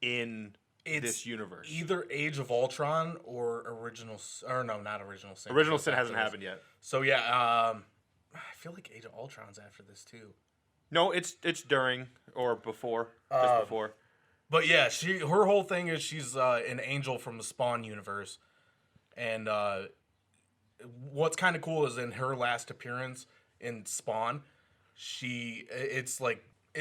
[SPEAKER 5] in this universe.
[SPEAKER 3] Either Age of Ultron or Original... Or no, not Original Sin.
[SPEAKER 5] Original Sin hasn't happened yet.
[SPEAKER 3] So yeah, I feel like Age of Ultron's after this too.
[SPEAKER 5] No, it's during or before. Just before.
[SPEAKER 3] But yeah, her whole thing is she's an angel from the Spawn universe. And what's kind of cool is in her last appearance in Spawn, it's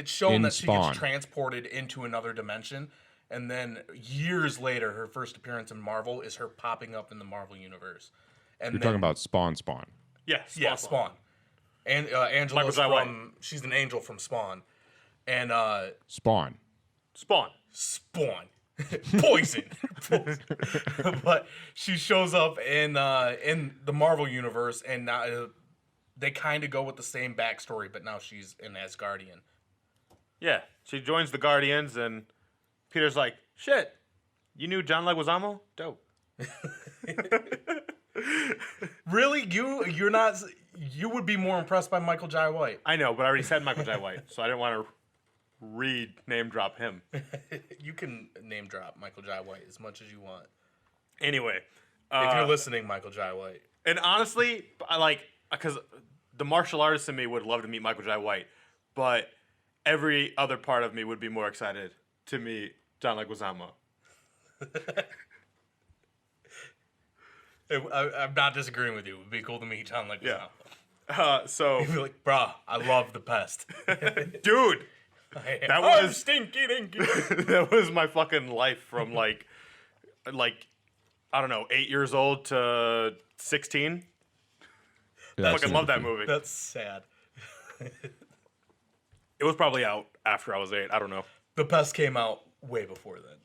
[SPEAKER 3] shown that she gets transported into another dimension. And then years later, her first appearance in Marvel is her popping up in the Marvel universe. And
[SPEAKER 4] You're talking about Spawn.
[SPEAKER 5] Yes.
[SPEAKER 3] Yeah, Spawn. And Angela's she's an angel from Spawn. And
[SPEAKER 4] Spawn.
[SPEAKER 3] Poison. But she shows up in the Marvel universe, and now they kind of go with the same backstory, but now she's an Asgardian.
[SPEAKER 5] Yeah, she joins the Guardians, and Peter's like, "Shit, you knew John Leguizamo? Dope."
[SPEAKER 3] Really, you're not. You would be more impressed by Michael Jai White.
[SPEAKER 5] I know, but I already said Michael Jai White, so I didn't want to name drop him.
[SPEAKER 3] You can name drop Michael Jai White as much as you want.
[SPEAKER 5] Anyway,
[SPEAKER 3] If you're listening, Michael Jai White.
[SPEAKER 5] and honestly, I like because the martial artist in me would love to meet Michael Jai White, but every other part of me would be more excited to meet John Leguizamo.
[SPEAKER 3] I'm not disagreeing with you. It would be cool to meet John Leguizamo.
[SPEAKER 5] Yeah. So,
[SPEAKER 3] You'd be like, bruh, I love the pest.
[SPEAKER 5] dude,
[SPEAKER 3] That
[SPEAKER 5] was-
[SPEAKER 3] stinky dinky.
[SPEAKER 5] that was my fucking life from like I don't know, 8 years old to 16.
[SPEAKER 4] Yeah,
[SPEAKER 5] Fucking love that movie.
[SPEAKER 3] That's sad.
[SPEAKER 5] It was probably out after I was 8. I don't know.
[SPEAKER 3] The pest came out way before then.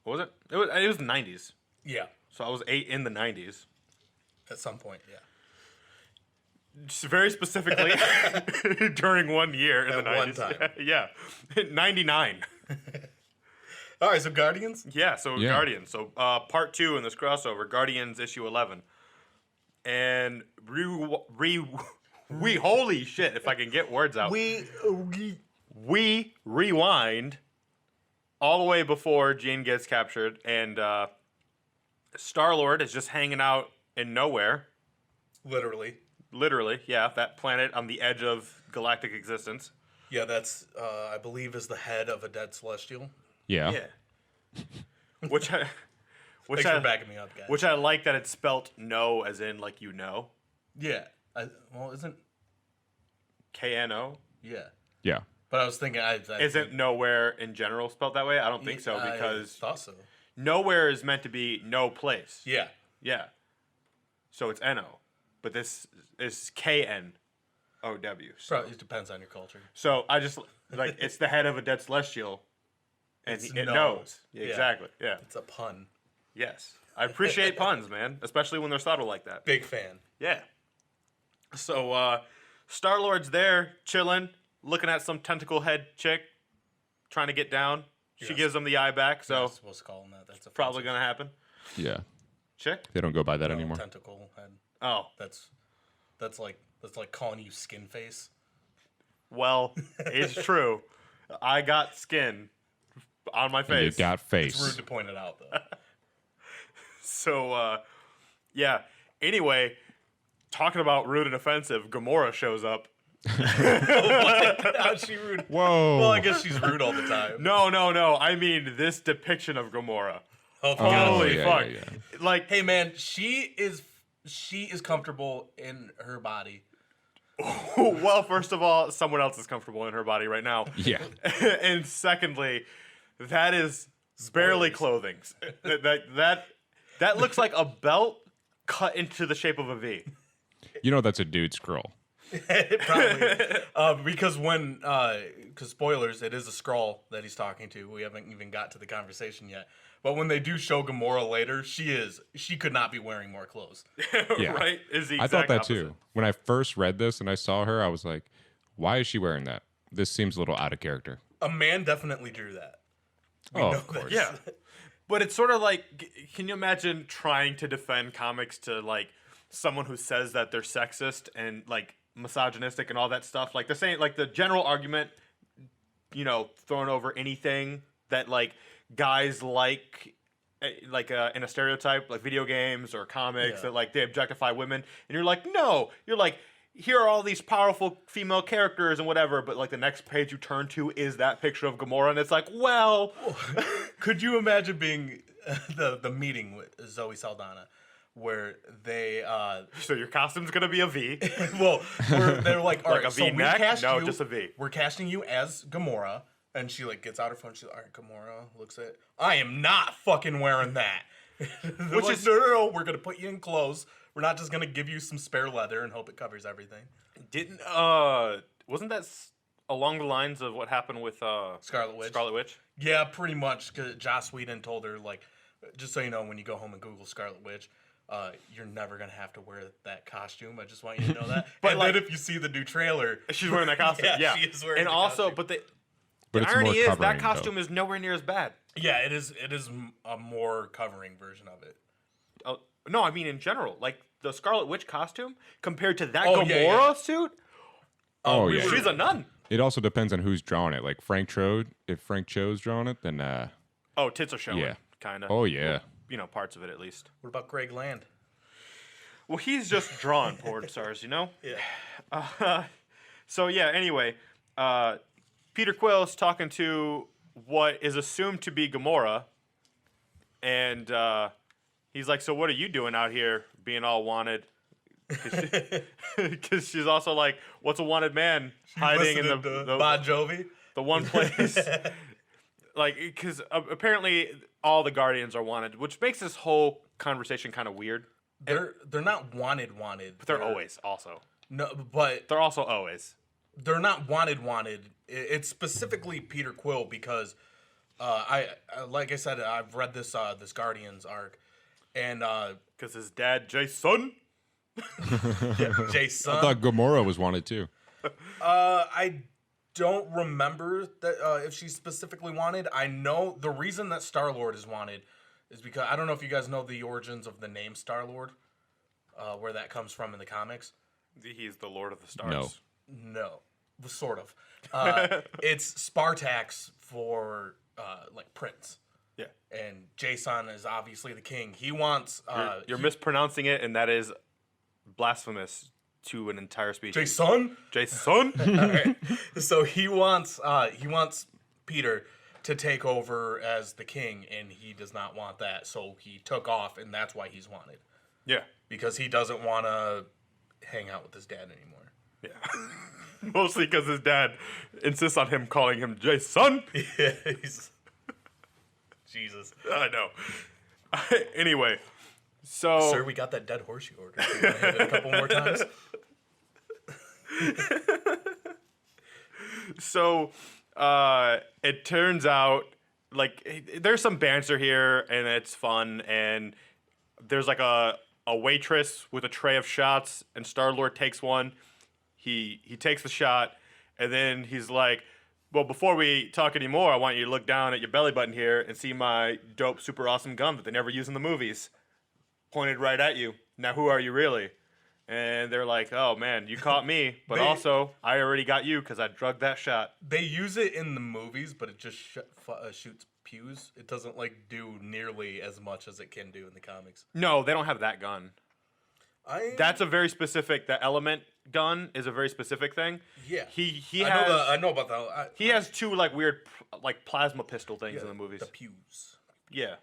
[SPEAKER 5] What was it? It was the 90s.
[SPEAKER 3] Yeah,
[SPEAKER 5] So I was 8 in the 90s.
[SPEAKER 3] at some point, yeah.
[SPEAKER 5] Just very specifically during 1 year in
[SPEAKER 3] At
[SPEAKER 5] the 90s.
[SPEAKER 3] one time.
[SPEAKER 5] Yeah. 99.
[SPEAKER 3] All right, so Guardians?
[SPEAKER 5] Yeah, so
[SPEAKER 4] Yeah.
[SPEAKER 5] Guardians. So part 2 in this crossover, Guardians issue 11. And we holy shit, if I can get words out. We rewind all the way before Jean gets captured, and Star-Lord is just hanging out in nowhere.
[SPEAKER 3] Literally.
[SPEAKER 5] Literally, yeah, that planet on the edge of galactic existence.
[SPEAKER 3] Yeah, that's, I believe, is the head of a dead celestial.
[SPEAKER 4] Yeah.
[SPEAKER 5] Yeah. Which I
[SPEAKER 3] Thanks for backing me up, guys.
[SPEAKER 5] which I like that it's spelt no as in like you know.
[SPEAKER 3] Yeah. Well, isn't...
[SPEAKER 5] KNO.
[SPEAKER 3] Yeah.
[SPEAKER 4] Yeah.
[SPEAKER 3] But I was thinking...
[SPEAKER 5] Isn't nowhere in general spelled that way? I don't think so,
[SPEAKER 3] I
[SPEAKER 5] because
[SPEAKER 3] thought so.
[SPEAKER 5] nowhere is meant to be no place.
[SPEAKER 3] Yeah.
[SPEAKER 5] Yeah. So it's NO. But this is KNOW. So,
[SPEAKER 3] Probably, it depends on your culture.
[SPEAKER 5] so I just like it's the head of a dead celestial and
[SPEAKER 3] It's
[SPEAKER 5] it
[SPEAKER 3] no.
[SPEAKER 5] knows.
[SPEAKER 3] Yeah.
[SPEAKER 5] Exactly. Yeah.
[SPEAKER 3] It's a pun.
[SPEAKER 5] Yes. I appreciate puns, man, especially when they're subtle like that.
[SPEAKER 3] Big fan.
[SPEAKER 5] Yeah. So Star-Lord's there chilling, looking at some tentacle head chick trying to get down. She
[SPEAKER 3] Yes.
[SPEAKER 5] gives him the eye back, so
[SPEAKER 3] I'm supposed to call him that. That's
[SPEAKER 5] probably going to happen.
[SPEAKER 4] Yeah.
[SPEAKER 5] Chick?
[SPEAKER 4] They don't go by that anymore.
[SPEAKER 3] Tentacle head.
[SPEAKER 5] Oh.
[SPEAKER 3] That's like calling you skin face.
[SPEAKER 5] Well, it's true. I got skin on my
[SPEAKER 4] And you
[SPEAKER 5] face.
[SPEAKER 4] got
[SPEAKER 3] It's
[SPEAKER 4] face.
[SPEAKER 3] rude to point it out though.
[SPEAKER 5] So, yeah. Anyway, talking about rude and offensive, Gamora shows up.
[SPEAKER 3] How's she rude?
[SPEAKER 4] Whoa.
[SPEAKER 3] Well, I guess she's rude all the time.
[SPEAKER 5] No. I mean this depiction of Gamora.
[SPEAKER 3] Oh,
[SPEAKER 5] Holy
[SPEAKER 4] yeah,
[SPEAKER 5] fuck.
[SPEAKER 4] yeah, yeah.
[SPEAKER 5] Like,
[SPEAKER 3] Hey man, she is comfortable in her body.
[SPEAKER 5] well, first of all, someone else is comfortable in her body right now.
[SPEAKER 4] Yeah.
[SPEAKER 5] And secondly, that is barely clothing. That looks like a belt cut into the shape of a V.
[SPEAKER 4] You know that's a dude scroll.
[SPEAKER 3] Probably. Because because spoilers, it is a Skrull that he's talking to. We haven't even got to the conversation yet. But when they do show Gamora later, she could not be wearing more clothes.
[SPEAKER 4] Yeah.
[SPEAKER 5] Right? Is the
[SPEAKER 4] I thought
[SPEAKER 5] exact
[SPEAKER 4] that
[SPEAKER 5] opposite.
[SPEAKER 4] too. When I first read this and I saw her, I was like, why is she wearing that? This seems a little out of character.
[SPEAKER 3] A man definitely drew that. We
[SPEAKER 4] Oh,
[SPEAKER 3] know
[SPEAKER 4] of course.
[SPEAKER 3] this.
[SPEAKER 5] Yeah. But it's sort of like, can you imagine trying to defend comics to like someone who says that they're sexist and like misogynistic and all that stuff? Like the same, like the general argument, you know, throwing over anything that like guys like in a stereotype, like video games or comics,
[SPEAKER 3] Yeah.
[SPEAKER 5] that like they objectify women, and you're like, no, you're like, here are all these powerful female characters and whatever, but like the next page you turn to is that picture of Gamora, and it's like, well,
[SPEAKER 3] Could you imagine being the meeting with Zoe Saldana, where they
[SPEAKER 5] so your costume's gonna be a V.
[SPEAKER 3] well, they're like, all
[SPEAKER 5] Like
[SPEAKER 3] right,
[SPEAKER 5] a
[SPEAKER 3] so we
[SPEAKER 5] V-neck?
[SPEAKER 3] cast
[SPEAKER 5] No,
[SPEAKER 3] you,
[SPEAKER 5] just a V.
[SPEAKER 3] We're casting you as Gamora, and she like gets out her phone. She's like, all right, Gamora looks at. I am not fucking wearing that. Which
[SPEAKER 5] is-
[SPEAKER 3] no, we're gonna put you in clothes. We're not just gonna give you some spare leather and hope it covers everything.
[SPEAKER 5] Didn't wasn't that along the lines of what happened with
[SPEAKER 3] Scarlet Witch.
[SPEAKER 5] Scarlet Witch?
[SPEAKER 3] Yeah, pretty much. Cause Joss Whedon told her like, just so you know, when you go home and Google Scarlet Witch, you're never gonna have to wear that costume. I just want you to know that.
[SPEAKER 5] But
[SPEAKER 3] and
[SPEAKER 5] like,
[SPEAKER 3] then if you see the new trailer,
[SPEAKER 5] she's wearing that costume.
[SPEAKER 3] yeah,
[SPEAKER 5] Yeah,
[SPEAKER 3] she is wearing
[SPEAKER 5] and
[SPEAKER 3] the
[SPEAKER 5] also,
[SPEAKER 3] costume.
[SPEAKER 5] but the
[SPEAKER 4] it's
[SPEAKER 5] irony
[SPEAKER 4] more
[SPEAKER 5] is
[SPEAKER 4] covering,
[SPEAKER 5] that costume is nowhere near as bad.
[SPEAKER 3] yeah, it is. It is a more covering version of it.
[SPEAKER 5] No, I mean in general, like the Scarlet Witch costume compared to that
[SPEAKER 3] Oh,
[SPEAKER 5] Gamora
[SPEAKER 3] yeah, yeah.
[SPEAKER 5] suit.
[SPEAKER 4] Oh, yeah.
[SPEAKER 5] She's a nun.
[SPEAKER 4] It also depends on who's drawing it. Like Frank Cho, if Frank Cho's drawing it, then
[SPEAKER 5] Oh, tits are showing.
[SPEAKER 4] yeah.
[SPEAKER 5] Kind of.
[SPEAKER 4] Oh yeah.
[SPEAKER 5] You know, parts of it at least.
[SPEAKER 3] What about Greg Land?
[SPEAKER 5] Well, he's just drawing porn stars, you know?
[SPEAKER 3] Yeah.
[SPEAKER 5] So, yeah, anyway, Peter Quill's talking to what is assumed to be Gamora, and he's like, so what are you doing out here being all wanted? Because she's also like, what's a wanted man hiding in
[SPEAKER 3] Listening to
[SPEAKER 5] the
[SPEAKER 3] Bon Jovi.
[SPEAKER 5] the one place? Like, because apparently all the Guardians are wanted, which makes this whole conversation kind of weird.
[SPEAKER 3] They're not wanted,
[SPEAKER 5] But they're always also.
[SPEAKER 3] no, but
[SPEAKER 5] They're also always.
[SPEAKER 3] they're not wanted. It's specifically Peter Quill because I like I said, I've read this this Guardians arc, and
[SPEAKER 5] Because his dad, Jason.
[SPEAKER 3] Jason.
[SPEAKER 4] I thought Gamora was wanted too.
[SPEAKER 3] I don't remember that if she's specifically wanted. I know the reason that Star-Lord is wanted is because I don't know if you guys know the origins of the name Star-Lord, where that comes from in the comics.
[SPEAKER 5] He's the Lord of the Stars.
[SPEAKER 3] No, sort of. It's Spartax for like Prince,
[SPEAKER 5] Yeah.
[SPEAKER 3] and Jason is obviously the king. He wants
[SPEAKER 5] You're mispronouncing it, and that is blasphemous to an entire species.
[SPEAKER 3] Jason.
[SPEAKER 5] Jason?
[SPEAKER 3] Alright. So he wants Peter to take over as the king, and he does not want that. So he took off, and that's why he's wanted,
[SPEAKER 5] Yeah.
[SPEAKER 3] because he doesn't want to hang out with his dad anymore.
[SPEAKER 5] Yeah. Mostly because his dad insists on him calling him Jason.
[SPEAKER 3] Yeah, he's Jesus.
[SPEAKER 5] I know. Anyway, so
[SPEAKER 3] Sir, we got that dead horse you ordered. You want to hit it a couple more times?
[SPEAKER 5] So it turns out like there's some banter here and it's fun, and there's like a waitress with a tray of shots, and Star-Lord takes one. He takes the shot, and then he's like, well, before we talk anymore, I want you to look down at your belly button here and see my dope, super awesome gun that they never use in the movies. Pointed right at you. Now, who are you really? And they're like, oh, man, you caught me, but also, I already got you because I drugged that shot.
[SPEAKER 3] They use it in the movies, but it just shoots pews. It doesn't like do nearly as much as it can do in the comics.
[SPEAKER 5] No, they don't have that gun. That's a very specific, the element gun is a very specific thing.
[SPEAKER 3] Yeah.
[SPEAKER 5] He
[SPEAKER 3] I know about that.
[SPEAKER 5] He has two like weird like plasma pistol things in the movies.
[SPEAKER 3] The pews.
[SPEAKER 5] Yeah.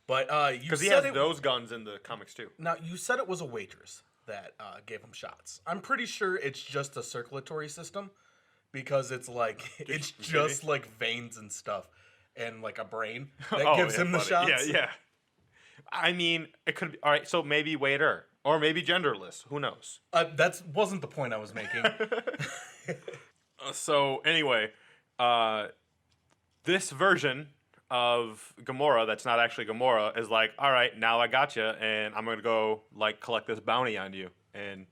[SPEAKER 3] But you
[SPEAKER 5] Because he
[SPEAKER 3] said
[SPEAKER 5] has
[SPEAKER 3] it,
[SPEAKER 5] those guns in the comics too.
[SPEAKER 3] now you said it was a waitress that gave him shots. I'm pretty sure it's just a circulatory system, because it's like it's just like veins and stuff, and like a brain that gives him the
[SPEAKER 5] funny.
[SPEAKER 3] shots.
[SPEAKER 5] Yeah. I mean, it could be all right. So maybe waiter or maybe genderless. Who knows?
[SPEAKER 3] That wasn't the point I was making.
[SPEAKER 5] So anyway, this version of Gamora that's not actually Gamora is like, all right, now I got you, and I'm gonna go like collect this bounty on you, and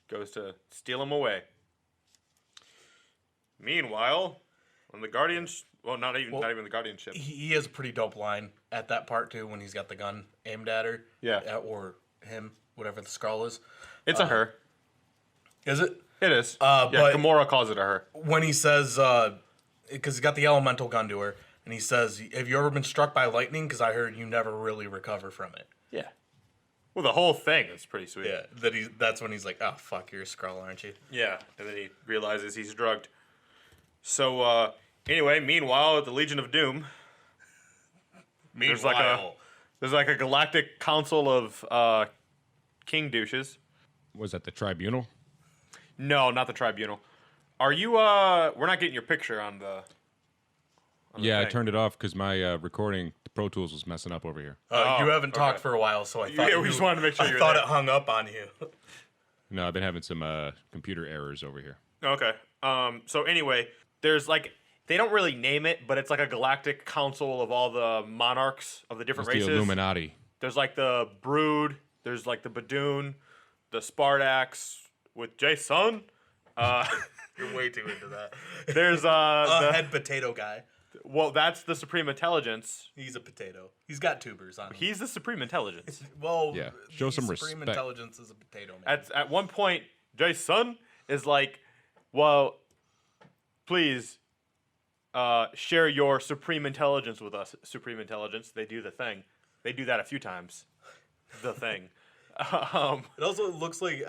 [SPEAKER 5] goes to steal him away. Meanwhile, on the Guardians, well, not even the Guardian ship.
[SPEAKER 3] He has a pretty dope line at that part too, when he's got the gun aimed at her.
[SPEAKER 5] Yeah.
[SPEAKER 3] Or him, whatever the skull is.
[SPEAKER 5] It's a her.
[SPEAKER 3] Is it?
[SPEAKER 5] It is.
[SPEAKER 3] but-
[SPEAKER 5] Yeah, Gamora calls it a her.
[SPEAKER 3] When he says, because he's got the elemental gun to her, and he says, "Have you ever been struck by lightning? Because I heard you never really recover from it."
[SPEAKER 5] Yeah. Well, the whole thing is pretty sweet.
[SPEAKER 3] Yeah, that's when he's like, "Oh fuck, you're a Skrull, aren't you?"
[SPEAKER 5] Yeah, and then he realizes he's drugged. So, anyway, meanwhile, at the Legion of Doom, there's like a galactic council of king douches.
[SPEAKER 4] Was that the tribunal?
[SPEAKER 5] No, not the tribunal. Are you? We're not getting your picture on the.
[SPEAKER 4] Yeah, I
[SPEAKER 5] thing.
[SPEAKER 4] turned it off because my recording, the Pro Tools was messing up over here.
[SPEAKER 3] You haven't talked
[SPEAKER 5] okay.
[SPEAKER 3] for a while, so I thought
[SPEAKER 5] Yeah, we just wanted to make sure
[SPEAKER 3] I
[SPEAKER 5] you're
[SPEAKER 3] thought
[SPEAKER 5] there.
[SPEAKER 3] it hung up on you.
[SPEAKER 4] No, I've been having some computer errors over here.
[SPEAKER 5] Okay. So anyway, there's like they don't really name it, but it's like a galactic council of all the monarchs of the different
[SPEAKER 4] It's the
[SPEAKER 5] races.
[SPEAKER 4] Illuminati.
[SPEAKER 5] there's like the Brood, there's like the Badoon, the Spartax with Jason.
[SPEAKER 3] You're way too into that.
[SPEAKER 5] There's
[SPEAKER 3] The head potato guy.
[SPEAKER 5] well, that's the Supreme Intelligence.
[SPEAKER 3] He's a potato. He's got tubers on him.
[SPEAKER 5] He's the Supreme Intelligence.
[SPEAKER 3] Well,
[SPEAKER 4] Yeah, show
[SPEAKER 3] the
[SPEAKER 4] some
[SPEAKER 3] Supreme
[SPEAKER 4] respect.
[SPEAKER 3] Intelligence is a potato man.
[SPEAKER 5] At one point, Jason is like, well, please share your Supreme Intelligence with us, Supreme Intelligence. They do the thing. They do that a few times. The thing.
[SPEAKER 3] It also looks like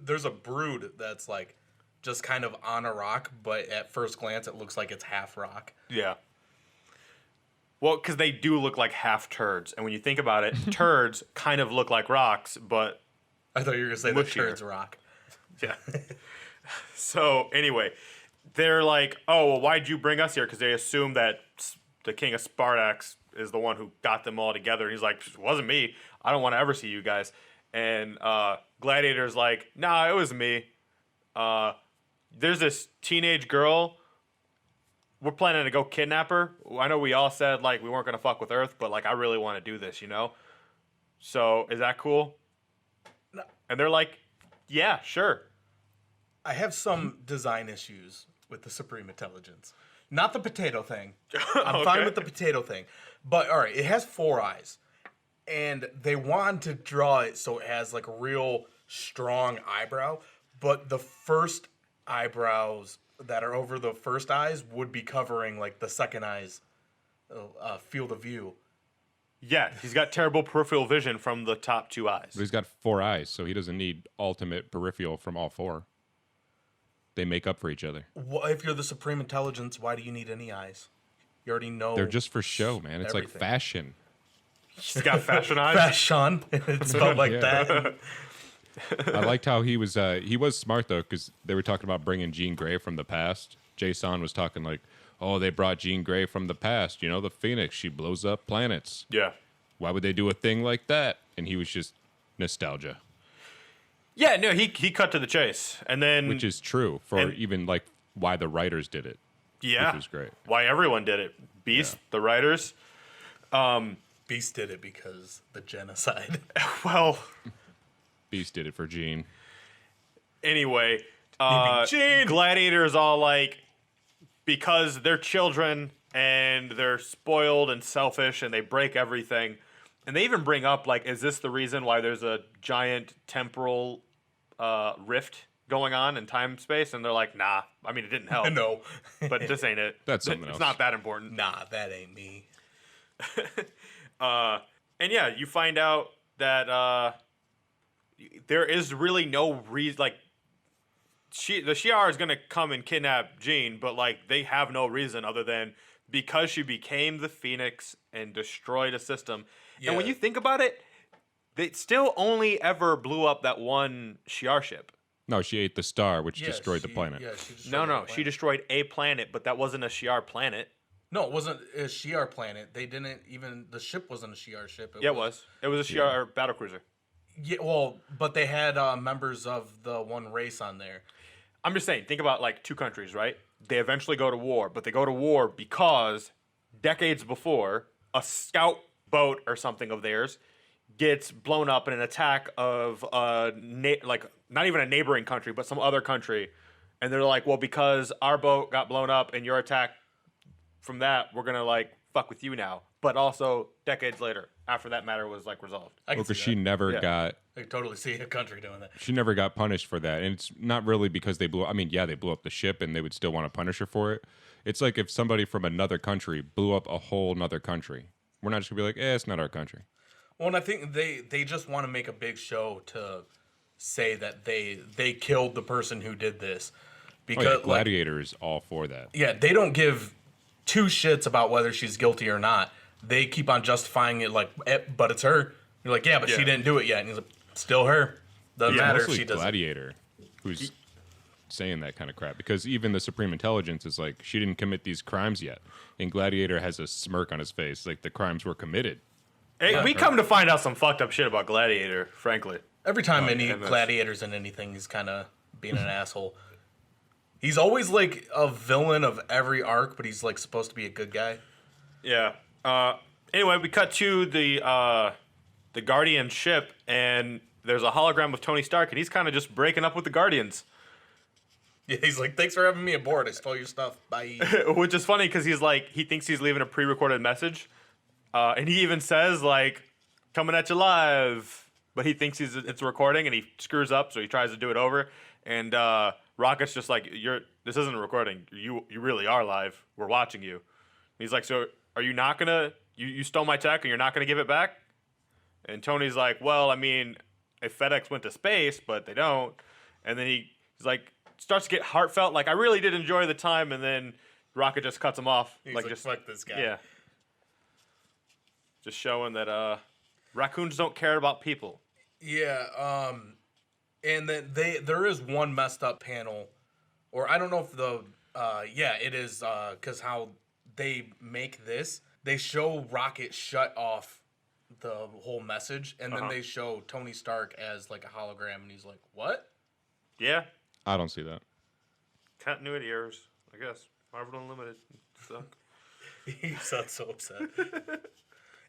[SPEAKER 3] there's a Brood that's like just kind of on a rock, but at first glance it looks like it's half rock.
[SPEAKER 5] Yeah. Well, because they do look like half turds. And when you think about it, turds kind of look like rocks, but
[SPEAKER 3] I thought you were going to say the
[SPEAKER 5] Mushier.
[SPEAKER 3] turd's rock.
[SPEAKER 5] yeah. So, anyway, they're like, oh, well, why'd you bring us here? Because they assume that the king of Spartax is the one who got them all together. And he's like, it wasn't me. I don't want to ever see you guys. And Gladiator's like, nah, it was me. There's this teenage girl. We're planning to go kidnap her. I know we all said, like, we weren't going to fuck with Earth, but, like, I really want to do this, you know? So, is that cool?
[SPEAKER 3] No.
[SPEAKER 5] And they're like, yeah, sure.
[SPEAKER 3] I have some design issues with the Supreme Intelligence. Not the potato thing. I'm fine
[SPEAKER 5] Okay.
[SPEAKER 3] with the potato thing. But, all right, it has 4 eyes. And they want to draw it so it has, like, a real strong eyebrow. But the first eyebrows that are over the first eyes would be covering, like, the second eye's field of view.
[SPEAKER 5] Yeah, he's got terrible peripheral vision from the top 2 eyes.
[SPEAKER 4] But he's got 4 eyes, so he doesn't need ultimate peripheral from all 4. They make up for each other.
[SPEAKER 3] Well, if you're the Supreme Intelligence, why do you need any eyes? You already know.
[SPEAKER 4] They're just for show, man. It's like
[SPEAKER 3] everything.
[SPEAKER 4] fashion.
[SPEAKER 5] He's got fashion eyes.
[SPEAKER 3] Fashion. It's spelled like
[SPEAKER 4] Yeah.
[SPEAKER 3] that.
[SPEAKER 4] I liked how he was smart, though, because they were talking about bringing Jean Grey from the past. Jason was talking like, oh, they brought Jean Grey from the past. You know, the Phoenix. She blows up planets.
[SPEAKER 5] Yeah.
[SPEAKER 4] Why would they do a thing like that? And he was just nostalgia,
[SPEAKER 5] Yeah, no, he cut to the chase. And then...
[SPEAKER 4] which is true for
[SPEAKER 5] and-
[SPEAKER 4] even, like, why the writers did it.
[SPEAKER 5] yeah,
[SPEAKER 4] which was great.
[SPEAKER 5] Why everyone did it. Beast, the writers.
[SPEAKER 3] Beast did it because the genocide.
[SPEAKER 5] Well,
[SPEAKER 4] Beast did it for Jean.
[SPEAKER 5] anyway,
[SPEAKER 3] Gene.
[SPEAKER 5] Gladiator is all like, because they're children and they're spoiled and selfish and they break everything. And they even bring up, like, is this the reason why there's a giant temporal rift going on in time space? And they're like, nah. I mean, it didn't help.
[SPEAKER 3] No.
[SPEAKER 5] But this ain't it.
[SPEAKER 4] That's something
[SPEAKER 5] It's
[SPEAKER 4] else.
[SPEAKER 5] not that important.
[SPEAKER 3] Nah, that ain't me.
[SPEAKER 5] And yeah, you find out that there is really no reason. Like, the Shi'ar is gonna come and kidnap Jean, but like they have no reason other than because she became the Phoenix and destroyed a system. And when
[SPEAKER 3] Yeah.
[SPEAKER 5] you think about it, they still only ever blew up that one Shi'ar ship.
[SPEAKER 4] No, she ate the star, which
[SPEAKER 3] Yeah,
[SPEAKER 4] destroyed the planet.
[SPEAKER 3] Yeah, she destroyed
[SPEAKER 5] No,
[SPEAKER 3] the
[SPEAKER 5] no, she
[SPEAKER 3] planet.
[SPEAKER 5] destroyed a planet, but that wasn't a Shi'ar planet.
[SPEAKER 3] No, it wasn't a Shi'ar planet. They didn't even. The ship wasn't a Shi'ar ship.
[SPEAKER 5] Yeah, it was. It was a Shi'ar battlecruiser.
[SPEAKER 3] Yeah, well, but they had members of the one race on there.
[SPEAKER 5] I'm just saying, think about like 2 countries, right? They eventually go to war, but they go to war because decades before, a scout boat or something of theirs gets blown up in an attack of like not even a neighboring country, but some other country. And they're like, well, because our boat got blown up and your attack from that, we're going to like fuck with you now. But also decades later, after that matter was like resolved.
[SPEAKER 3] I can
[SPEAKER 4] Because
[SPEAKER 3] see
[SPEAKER 4] she
[SPEAKER 3] that.
[SPEAKER 4] never
[SPEAKER 5] Yeah.
[SPEAKER 4] got
[SPEAKER 3] I can totally see a country doing that.
[SPEAKER 4] she never got punished for that, and it's not really because they blew. I mean, yeah, they blew up the ship, and they would still want to punish her for it. It's like if somebody from another country blew up a whole nother country. We're not just gonna be like, it's not our country.
[SPEAKER 3] Well, and I think they just want to make a big show to say that they killed the person who did this
[SPEAKER 4] Oh,
[SPEAKER 3] because
[SPEAKER 4] yeah,
[SPEAKER 3] like,
[SPEAKER 4] Gladiator is all for that.
[SPEAKER 3] yeah, they don't give 2 shits about whether she's guilty or not. They keep on justifying it like, but it's her. You're like, yeah, but she
[SPEAKER 5] Yeah.
[SPEAKER 3] didn't do it yet. And he's like, still her. Doesn't
[SPEAKER 5] Yeah,
[SPEAKER 3] matter if
[SPEAKER 4] Mostly
[SPEAKER 3] she doesn't.
[SPEAKER 4] Gladiator, who's saying that kind of crap, because even the Supreme Intelligence is like, she didn't commit these crimes yet, and Gladiator has a smirk on his face, like the crimes were committed.
[SPEAKER 5] Hey, we come to find out some fucked up shit about Gladiator, frankly.
[SPEAKER 3] Every time any
[SPEAKER 5] yeah, that's-
[SPEAKER 3] gladiators in anything, he's kind of being an asshole. He's always like a villain of every arc, but he's like supposed to be a good guy.
[SPEAKER 5] Yeah. Anyway, we cut to the the Guardian ship, and there's a hologram of Tony Stark, and he's kind of just breaking up with the Guardians.
[SPEAKER 3] Yeah, he's like, thanks for having me aboard. I stole your stuff. Bye.
[SPEAKER 5] Which is funny because he's like, he thinks he's leaving a pre-recorded message, and he even says like, "Coming at you live," but he thinks it's recording, and he screws up, so he tries to do it over, and Rocket's just like, this isn't a recording. You really are live. We're watching you. And he's like, so are you not gonna? You stole my tech, and you're not gonna give it back? And Tony's like, well, I mean, if FedEx went to space, but they don't, and then he's like. Starts to get heartfelt, like I really did enjoy the time, and then Rocket just cuts him off.
[SPEAKER 3] He's
[SPEAKER 5] like just
[SPEAKER 3] fuck this guy.
[SPEAKER 5] Yeah. Just showing that raccoons don't care about people.
[SPEAKER 3] Yeah, and then there is one messed up panel, or I don't know if it is, because how they make this, they show Rocket shut off the whole message, and then they show Tony Stark as like a hologram, and he's like, what?
[SPEAKER 5] Yeah.
[SPEAKER 4] I don't see that.
[SPEAKER 5] Continuity errors, I guess. Marvel Unlimited suck.
[SPEAKER 3] He sounds so upset.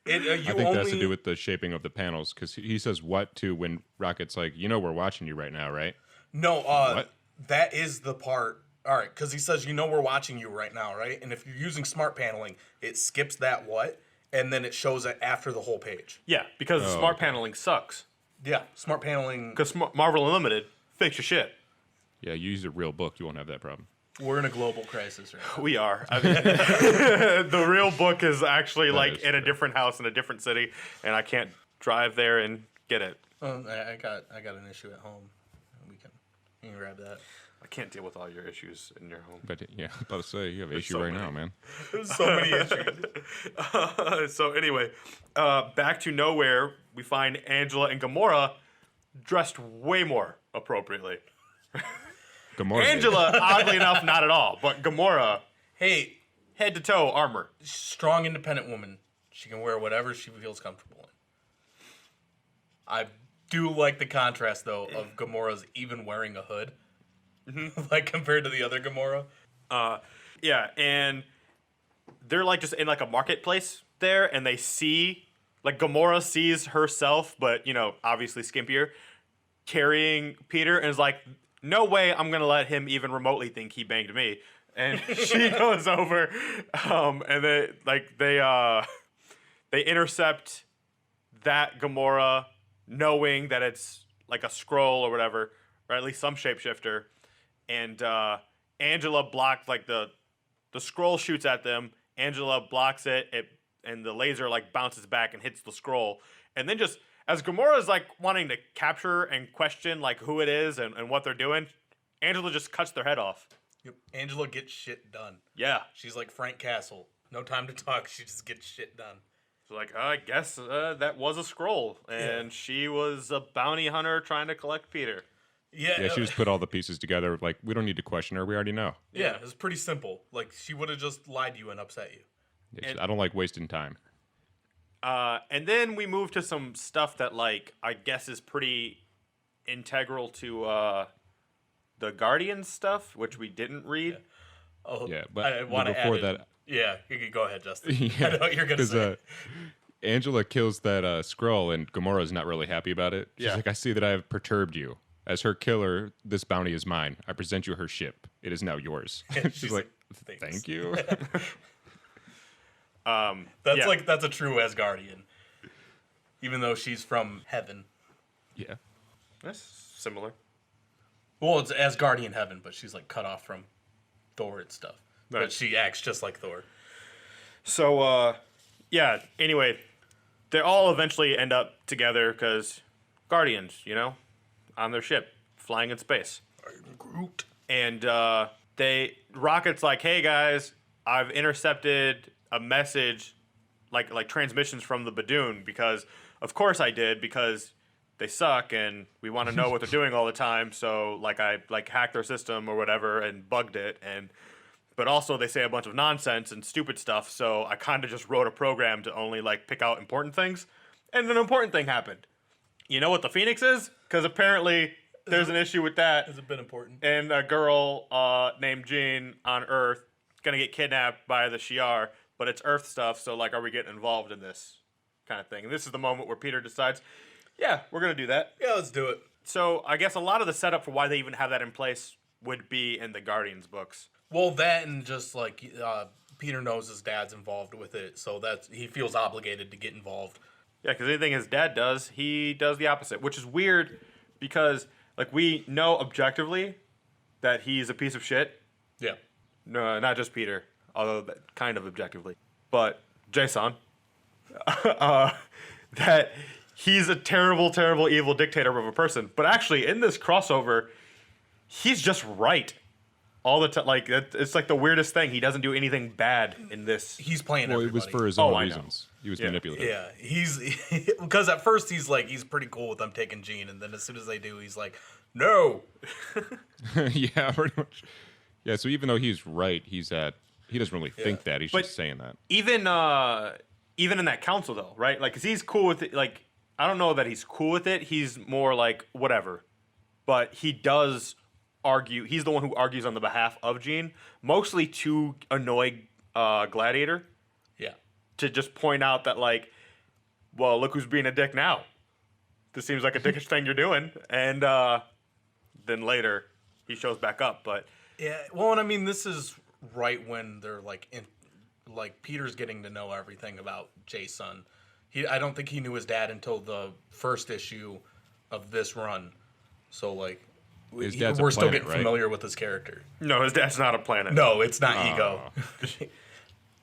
[SPEAKER 4] I think that has to do with the shaping of the panels, because he says what to when Rocket's like, we're watching you right now, right?
[SPEAKER 3] No,
[SPEAKER 4] What?
[SPEAKER 3] that is the part. All right, because he says, we're watching you right now, right? And if you're using smart paneling, it skips that what, and then it shows it after the whole page.
[SPEAKER 5] Yeah, because smart paneling sucks.
[SPEAKER 3] Yeah, smart paneling.
[SPEAKER 5] Because Marvel Unlimited, fix your shit.
[SPEAKER 4] Yeah, you use a real book, you won't have that problem.
[SPEAKER 3] We're in a global crisis right now.
[SPEAKER 5] We are. I mean, the real book is actually
[SPEAKER 4] That is
[SPEAKER 5] in a
[SPEAKER 4] true.
[SPEAKER 5] different house in a different city, and I can't drive there and get it.
[SPEAKER 3] I got an issue at home. You can grab that.
[SPEAKER 5] I can't deal with all your issues in your home.
[SPEAKER 4] But yeah, I'm about to say, you have an issue
[SPEAKER 5] so
[SPEAKER 4] right
[SPEAKER 5] many.
[SPEAKER 4] now, man.
[SPEAKER 3] There's so many issues.
[SPEAKER 5] So anyway, back to nowhere, we find Angela and Gamora dressed way more appropriately.
[SPEAKER 4] Gamora.
[SPEAKER 5] Angela, oddly enough, not at all, but Gamora,
[SPEAKER 3] Hey,
[SPEAKER 5] head to toe armor.
[SPEAKER 3] strong, independent woman. She can wear whatever she feels comfortable in. I do like the contrast, though, of Gamora's even wearing a hood. Like, compared to the other Gamora.
[SPEAKER 5] Yeah, and they're like just in like a marketplace there, and they see, like Gamora sees herself, but obviously skimpier, carrying Peter, and is like, no way I'm gonna let him even remotely think he banged me. And she goes over, and they intercept that Gamora, knowing that it's like a scroll or whatever, or at least some shapeshifter. And Angela blocked, like the scroll shoots at them. Angela blocks it, and the laser like bounces back and hits the scroll. And then just as Gamora's like wanting to capture and question like who it is and what they're doing, Angela just cuts their head off.
[SPEAKER 3] Yep. Angela gets shit done.
[SPEAKER 5] Yeah.
[SPEAKER 3] She's like Frank Castle. No time to talk. She just gets shit done.
[SPEAKER 5] So like, I guess that was a scroll, and she was a bounty hunter trying to collect Peter.
[SPEAKER 3] Yeah,
[SPEAKER 4] Yeah, she just put all the pieces together. Like, we don't need to question her. We already know.
[SPEAKER 3] Yeah, it's pretty simple. Like, she would have just lied to you and upset you.
[SPEAKER 4] I don't like wasting time.
[SPEAKER 5] And then we move to some stuff that, like, I guess is pretty integral to the Guardians stuff, which we didn't read.
[SPEAKER 3] Oh,
[SPEAKER 4] Yeah, but
[SPEAKER 3] I want to
[SPEAKER 4] before
[SPEAKER 3] add
[SPEAKER 4] that,
[SPEAKER 3] Yeah, you can go ahead, Justin.
[SPEAKER 4] yeah,
[SPEAKER 3] I know what you're gonna say.
[SPEAKER 4] Angela kills that scroll, and Gamora's not really happy about it. She's
[SPEAKER 5] Yeah.
[SPEAKER 4] like, I see that I have perturbed you. As her killer, this bounty is mine. I present you her ship. It is now yours.
[SPEAKER 3] And
[SPEAKER 4] She's like,
[SPEAKER 3] "Thanks."
[SPEAKER 4] thank you.
[SPEAKER 3] That's a true Asgardian. Even though she's from heaven.
[SPEAKER 4] Yeah.
[SPEAKER 5] That's similar.
[SPEAKER 3] Well, it's Asgardian heaven, but she's like cut off from Thor and stuff.
[SPEAKER 5] Right.
[SPEAKER 3] But she acts just like Thor.
[SPEAKER 5] So, anyway, they all eventually end up together because Guardians, on their ship, flying in space.
[SPEAKER 3] I'm Groot.
[SPEAKER 5] And Rocket's like, hey guys, I've intercepted a message, like transmissions from the Badoon, because of course I did, because they suck and we want to know what they're doing all the time. So I hacked their system or whatever and bugged it, but also they say a bunch of nonsense and stupid stuff. So I kind of just wrote a program to only pick out important things, and an important thing happened. You know what the Phoenix is? Because apparently there's an issue with that.
[SPEAKER 3] Has it been important?
[SPEAKER 5] And a girl named Jean on Earth is gonna get kidnapped by the Shi'ar, but it's Earth stuff. So are we getting involved in this? kind of thing. And this is the moment where Peter decides, yeah, we're going to do that.
[SPEAKER 3] Yeah, let's do it.
[SPEAKER 5] So I guess a lot of the setup for why they even have that in place would be in the Guardians books.
[SPEAKER 3] Well, that and just like Peter knows his dad's involved with it, so he feels obligated to get involved.
[SPEAKER 5] Yeah, because anything his dad does, he does the opposite, which is weird because like we know objectively that he's a piece of shit.
[SPEAKER 3] Yeah.
[SPEAKER 5] No, not just Peter, although kind of objectively, but Jason, that he's a terrible, terrible, evil dictator of a person. But actually, in this crossover, he's just right all the time. Like it's like the weirdest thing. He doesn't do anything bad in this.
[SPEAKER 3] He's playing
[SPEAKER 4] Well,
[SPEAKER 3] everybody.
[SPEAKER 4] it was for his
[SPEAKER 5] Oh,
[SPEAKER 4] own
[SPEAKER 5] I know.
[SPEAKER 4] reasons. He was
[SPEAKER 5] Yeah.
[SPEAKER 4] manipulative.
[SPEAKER 3] Yeah, he's because at first he's pretty cool with them taking Jean, and then as soon as they do, he's like, no.
[SPEAKER 4] Yeah, pretty much. Yeah, so even though he's right, he doesn't really think that. He's
[SPEAKER 5] But-
[SPEAKER 4] just saying that.
[SPEAKER 5] Even in that council though, right? Like, 'cause he's cool with it. Like, I don't know that he's cool with it. He's more like whatever, but he does argue. He's the one who argues on the behalf of Jean, mostly to annoy Gladiator,
[SPEAKER 3] Yeah.
[SPEAKER 5] to just point out that like, well, look who's being a dick now. This seems like a dickish thing you're doing, and then later he shows back up. But
[SPEAKER 3] Yeah, well, and I mean, this is right when they're Peter's getting to know everything about Jason. I don't think he knew his dad until the first issue of this run. So
[SPEAKER 4] His dad's a
[SPEAKER 3] we're still
[SPEAKER 4] planet,
[SPEAKER 3] getting
[SPEAKER 4] right?
[SPEAKER 3] familiar with his character.
[SPEAKER 5] no, his dad's not a planet.
[SPEAKER 3] No, it's not Ego.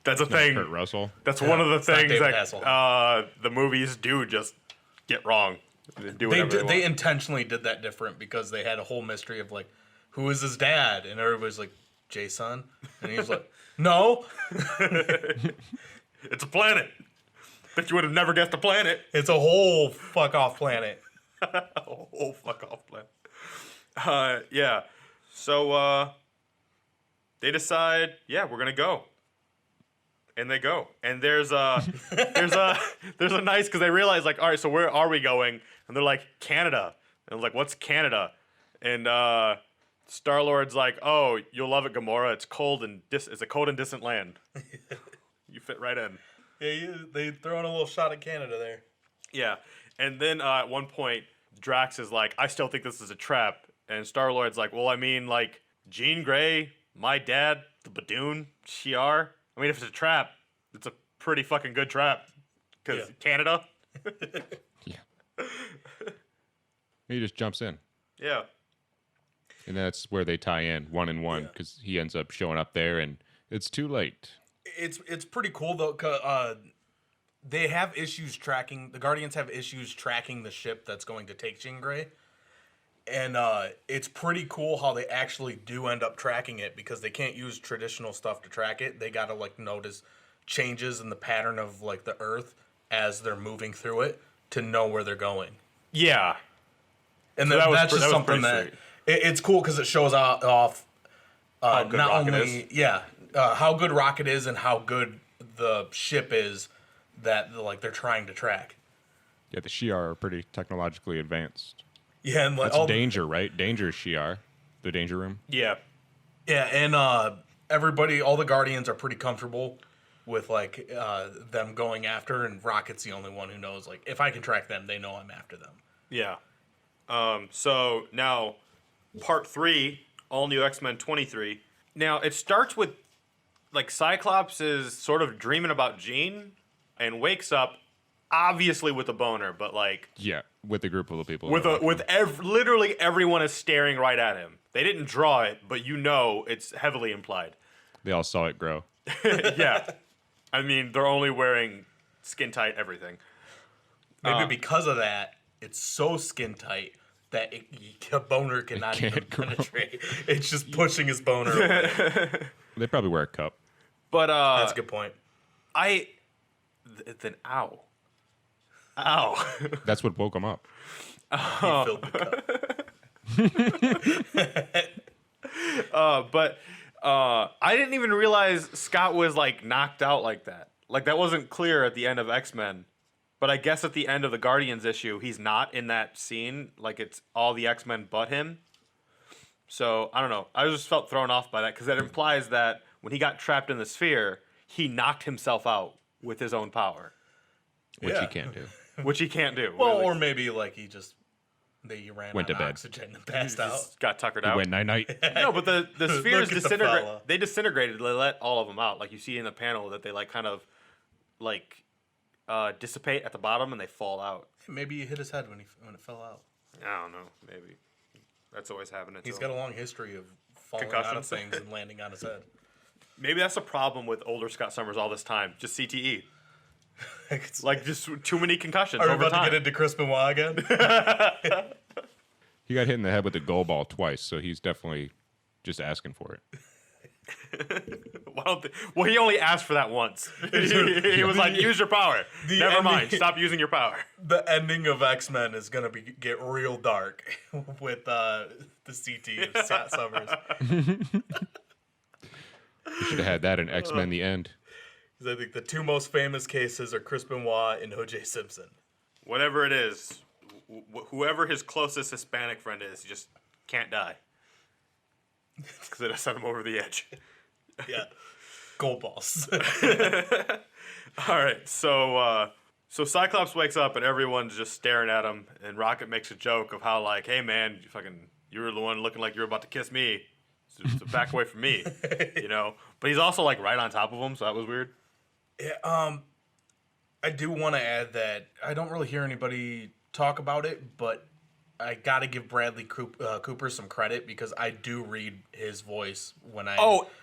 [SPEAKER 5] That's a thing.
[SPEAKER 4] Kurt Russell.
[SPEAKER 5] That's one of the
[SPEAKER 3] it's not
[SPEAKER 5] things
[SPEAKER 3] David
[SPEAKER 5] that
[SPEAKER 3] Hasselhoff.
[SPEAKER 5] the movies do just get wrong. They do whatever they
[SPEAKER 3] They
[SPEAKER 5] want.
[SPEAKER 3] intentionally did that different because they had a whole mystery of who is his dad, and everybody's like, Jason, and he's like, no,
[SPEAKER 5] It's a planet. Bet you would have never guessed a planet.
[SPEAKER 3] it's a whole fuck off planet.
[SPEAKER 5] Oh, fuck off planet. Yeah. So they decide, yeah, we're gonna go. And they go. And there's a nice, because they realize like, all right, so where are we going? And they're like, Canada. And I'm like, what's Canada? And Star-Lord's like, oh, you'll love it, Gamora. It's cold and it's a cold and distant land. You fit right in.
[SPEAKER 3] Yeah, they throw in a little shot at Canada there.
[SPEAKER 5] Yeah. And then at one point, Drax is like, I still think this is a trap. And Star-Lord's like, well, I mean, like, Jean Grey, my dad, the Badoon, Shi'ar. I mean, if it's a trap, it's a pretty fucking good trap. Because
[SPEAKER 3] Yeah.
[SPEAKER 5] Canada.
[SPEAKER 4] Yeah. He just jumps in.
[SPEAKER 5] Yeah.
[SPEAKER 4] And that's where they tie in one and one because he ends up showing up there and it's too late.
[SPEAKER 3] It's pretty cool though. 'Cause, they have issues tracking. The Guardians have issues tracking the ship that's going to take Jean Grey, and it's pretty cool how they actually do end up tracking it because they can't use traditional stuff to track it. They gotta notice changes in the pattern of the Earth as they're moving through it to know where they're going.
[SPEAKER 5] Yeah.
[SPEAKER 3] And
[SPEAKER 5] So that was
[SPEAKER 3] that's
[SPEAKER 5] pre-
[SPEAKER 3] just
[SPEAKER 5] that was
[SPEAKER 3] something
[SPEAKER 5] pretty
[SPEAKER 3] that it's cool because it shows off
[SPEAKER 5] How good
[SPEAKER 3] not
[SPEAKER 5] Rocket
[SPEAKER 3] only
[SPEAKER 5] is.
[SPEAKER 3] how good Rocket is and how good the ship is that they're trying to track.
[SPEAKER 4] Yeah, the Shi'ar are pretty technologically advanced.
[SPEAKER 3] Yeah, and
[SPEAKER 4] That's Danger, right? Danger is Shi'ar, the Danger Room.
[SPEAKER 5] Yeah.
[SPEAKER 3] yeah, and everybody, all the Guardians are pretty comfortable with them going after, and Rocket's the only one who knows if I can track them, they know I'm after them.
[SPEAKER 5] Yeah. So now, part 3, all new X-Men 23. Now it starts with Cyclops is sort of dreaming about Jean, and wakes up, obviously with a boner, but
[SPEAKER 4] Yeah, with a group of people.
[SPEAKER 5] literally everyone is staring right at him. They didn't draw it, but it's heavily implied.
[SPEAKER 4] They all saw it grow.
[SPEAKER 5] Yeah. I mean, they're only wearing skin tight everything.
[SPEAKER 3] Maybe because of that, it's so skin tight that a boner cannot even
[SPEAKER 4] can't grow.
[SPEAKER 3] penetrate. It's just pushing his boner away.
[SPEAKER 4] They probably wear a cup.
[SPEAKER 5] But
[SPEAKER 3] That's a good point.
[SPEAKER 5] then ow. Ow.
[SPEAKER 4] That's what woke them up.
[SPEAKER 3] He filled the cup.
[SPEAKER 5] But I didn't even realize Scott was knocked out like that. That wasn't clear at the end of X-Men. But I guess at the end of the Guardians issue, he's not in that scene. It's all the X-Men but him. So I don't know. I just felt thrown off by that because that implies that when he got trapped in the sphere, he knocked himself out with his own power.
[SPEAKER 4] which
[SPEAKER 3] Yeah.
[SPEAKER 4] he can't do.
[SPEAKER 5] which he can't do.
[SPEAKER 3] Well,
[SPEAKER 5] Like,
[SPEAKER 3] or maybe like they ran
[SPEAKER 4] Went
[SPEAKER 3] out
[SPEAKER 4] to
[SPEAKER 3] of
[SPEAKER 4] bed.
[SPEAKER 3] oxygen and
[SPEAKER 5] he
[SPEAKER 3] passed out.
[SPEAKER 5] just got tuckered
[SPEAKER 4] He
[SPEAKER 5] out.
[SPEAKER 4] went night night.
[SPEAKER 5] No, but the spheres
[SPEAKER 3] Look at the
[SPEAKER 5] disintegrate.
[SPEAKER 3] fella.
[SPEAKER 5] They disintegrated. They let all of them out. Like you see in the panel that they like kind of like dissipate at the bottom and they fall out.
[SPEAKER 3] Maybe he hit his head when it fell out.
[SPEAKER 5] I don't know. Maybe that's always happening.
[SPEAKER 3] He's got a long history of falling out of
[SPEAKER 5] Concussions.
[SPEAKER 3] things and landing on his head.
[SPEAKER 5] Maybe that's the problem with older Scott Summers all this time. Just CTE.
[SPEAKER 3] It's
[SPEAKER 5] Like just too many concussions
[SPEAKER 3] Are we
[SPEAKER 5] over
[SPEAKER 3] about
[SPEAKER 5] time.
[SPEAKER 3] to get into Chris Benoit again?
[SPEAKER 4] He got hit in the head with a goal ball twice, so he's definitely just asking for it.
[SPEAKER 5] Well, he only asked for that once. He was like, "Use your power."
[SPEAKER 3] The
[SPEAKER 5] Never mind.
[SPEAKER 3] ending-
[SPEAKER 5] Stop using your power.
[SPEAKER 3] The ending of X-Men is gonna get real dark with the CT of Scott Summers.
[SPEAKER 4] We should have had that in X-Men: The End.
[SPEAKER 3] 'Cause I think the two most famous cases are Chris Benoit and O.J. Simpson.
[SPEAKER 5] Whatever it is, whoever his closest Hispanic friend is, he just can't die because it'll send him over the edge.
[SPEAKER 3] Yeah, gold balls.
[SPEAKER 5] All right, so Cyclops wakes up and everyone's just staring at him, and Rocket makes a joke of how like, "Hey man, you were the one looking like you were about to kiss me, so back away from me," you know. But he's also like right on top of him, so that was weird.
[SPEAKER 3] Yeah, I do want to add that I don't really hear anybody talk about it, but I got to give Bradley Cooper some credit because I do read his voice when I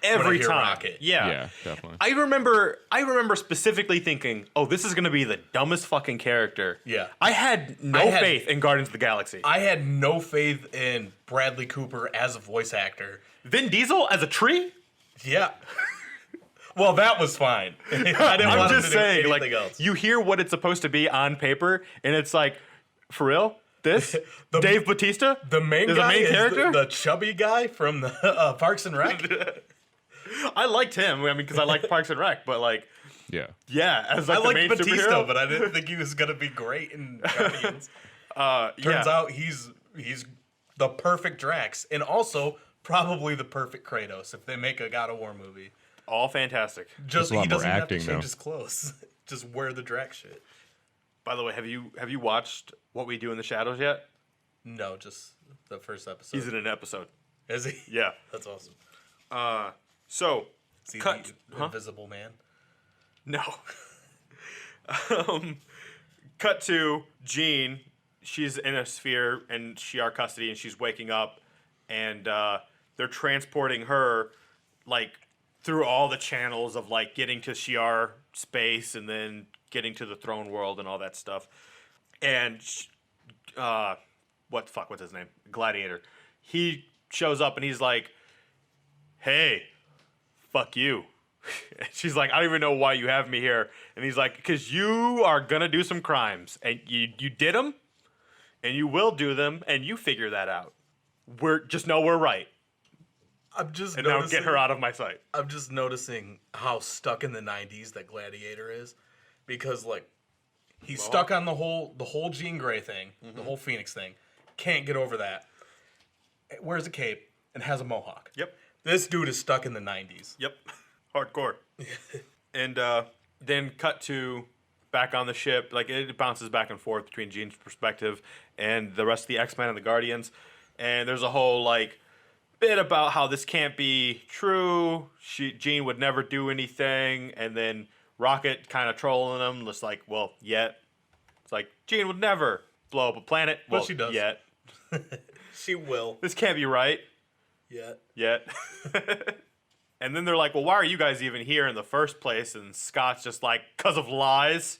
[SPEAKER 5] Every
[SPEAKER 3] hear
[SPEAKER 5] time.
[SPEAKER 3] Rocket.
[SPEAKER 4] Yeah, definitely.
[SPEAKER 5] I remember specifically thinking, "Oh, this is gonna be the dumbest fucking character."
[SPEAKER 3] Yeah.
[SPEAKER 5] I had no faith in Guardians of the Galaxy.
[SPEAKER 3] I had no faith in Bradley Cooper as a voice actor.
[SPEAKER 5] Vin Diesel as a tree?
[SPEAKER 3] Yeah. Well, that was fine. I didn't
[SPEAKER 5] I'm
[SPEAKER 3] want him
[SPEAKER 5] just
[SPEAKER 3] to do
[SPEAKER 5] saying, like,
[SPEAKER 3] anything else.
[SPEAKER 5] you hear what it's supposed to be on paper, and it's like, for real? This?
[SPEAKER 3] The-
[SPEAKER 5] Dave Bautista?
[SPEAKER 3] The main
[SPEAKER 5] is
[SPEAKER 3] guy
[SPEAKER 5] a main
[SPEAKER 3] is
[SPEAKER 5] character?
[SPEAKER 3] the chubby guy from the Parks and Rec.
[SPEAKER 5] I liked him, I mean, because I like Parks and Rec, but like,
[SPEAKER 4] Yeah.
[SPEAKER 5] yeah, as like
[SPEAKER 3] I
[SPEAKER 5] the main
[SPEAKER 3] liked Batista,
[SPEAKER 5] superhero.
[SPEAKER 3] but I didn't think he was gonna be great in Guardians.
[SPEAKER 5] yeah.
[SPEAKER 3] Turns out he's the perfect Drax, and also probably the perfect Kratos if they make a God of War movie.
[SPEAKER 5] All fantastic.
[SPEAKER 3] Just
[SPEAKER 4] a lot
[SPEAKER 3] he
[SPEAKER 4] more
[SPEAKER 3] doesn't have
[SPEAKER 4] acting,
[SPEAKER 3] to change
[SPEAKER 4] though.
[SPEAKER 3] his clothes. Just wear the Drax shit.
[SPEAKER 5] By the way, have you watched What We Do in the Shadows yet?
[SPEAKER 3] No, just the first episode.
[SPEAKER 5] He's in an episode.
[SPEAKER 3] Is he?
[SPEAKER 5] Yeah.
[SPEAKER 3] That's awesome.
[SPEAKER 5] So,
[SPEAKER 3] Is he
[SPEAKER 5] cut.
[SPEAKER 3] the Invisible Man?
[SPEAKER 5] No. Cut to Jean. She's in a sphere in Shi'ar custody, and she's waking up, and they're transporting her, like, through all the channels of, like, getting to Shi'ar space and then getting to the throne world and all that stuff. And, what's his name? Gladiator. He shows up, and he's like, "Hey, fuck you." And she's like, "I don't even know why you have me here." And he's like, "Because you are gonna do some crimes, and you did them, and you will do them, and you figure that out. We're right,
[SPEAKER 3] I'm just
[SPEAKER 5] and now
[SPEAKER 3] noticing,
[SPEAKER 5] get her out of my sight."
[SPEAKER 3] I'm just noticing how stuck in the '90s that Gladiator is, because like he's stuck on the whole Jean Grey thing, the whole Phoenix thing. Can't get over that. Wears a cape and has a mohawk.
[SPEAKER 5] Yep,
[SPEAKER 3] This dude is stuck in the '90s.
[SPEAKER 5] yep, hardcore. And then cut to back on the ship. Like it bounces back and forth between Jean's perspective and the rest of the X-Men and the Guardians. And there's a whole like bit about how this can't be true. Jean would never do anything, and then Rocket kind of trolling him, just like, well, yet. It's like, Jean would never blow up a planet.
[SPEAKER 3] Well,
[SPEAKER 5] Well,
[SPEAKER 3] she does.
[SPEAKER 5] Yet.
[SPEAKER 3] She will.
[SPEAKER 5] This can't be right. Yet. And then they're like, well, why are you guys even here in the first place? And Scott's just like, 'cause of lies.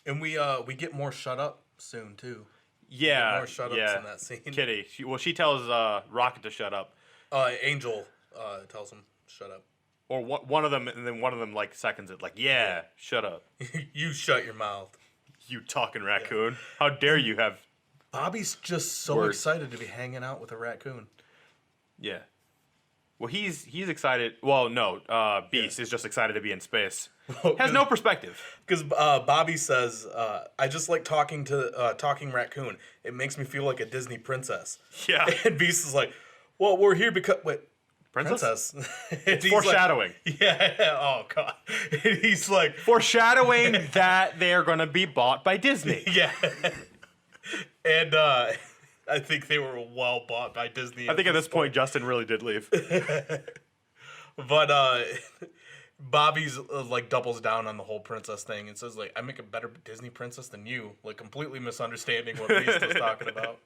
[SPEAKER 3] And we get more shut up soon too.
[SPEAKER 5] Yeah.
[SPEAKER 3] More shut ups
[SPEAKER 5] yeah.
[SPEAKER 3] in that scene.
[SPEAKER 5] Kitty. She tells Rocket to shut up.
[SPEAKER 3] Angel tells him shut up.
[SPEAKER 5] Or one of them, and then one of them like seconds it, like, yeah, shut up.
[SPEAKER 3] You shut your mouth.
[SPEAKER 5] You talking raccoon. How dare you have.
[SPEAKER 3] Bobby's just so
[SPEAKER 5] Words.
[SPEAKER 3] excited to be hanging out with a raccoon.
[SPEAKER 5] Yeah. Well, he's excited. Well, no, Beast is just excited to be in space. Has no perspective.
[SPEAKER 3] Because Bobby says, "I just like talking to talking raccoon. It makes me feel like a Disney princess."
[SPEAKER 5] Yeah.
[SPEAKER 3] And Beast is like, "Well, we're here because princess. And he's
[SPEAKER 5] Foreshadowing.
[SPEAKER 3] Like, yeah. Oh god. And he's like,
[SPEAKER 5] Foreshadowing that they're gonna be bought by Disney.
[SPEAKER 3] yeah. And I think they were well bought by Disney.
[SPEAKER 5] I think at this point Justin really did leave.
[SPEAKER 3] But Bobby's like doubles down on the whole princess thing and says like, I make a better Disney princess than you, like completely misunderstanding what Beast was talking about.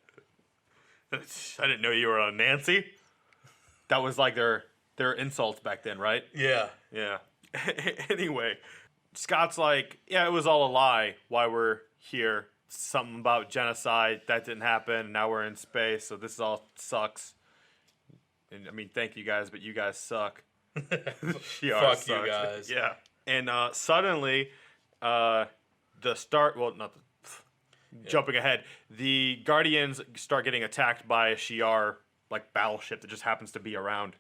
[SPEAKER 5] I didn't know you were a Nancy. That was like their insults back then, right?
[SPEAKER 3] Yeah.
[SPEAKER 5] Yeah. Anyway, Scott's like, yeah, it was all a lie. Why we're here? Something about genocide that didn't happen. Now we're in space, so this all sucks. And I mean, thank you guys, but you guys suck. Shi'ar
[SPEAKER 3] Fuck
[SPEAKER 5] sucks.
[SPEAKER 3] you guys.
[SPEAKER 5] Yeah. And suddenly, the start. Well, not the. Jumping ahead, the Guardians start getting attacked by a Shi'ar like battleship that just happens to be around.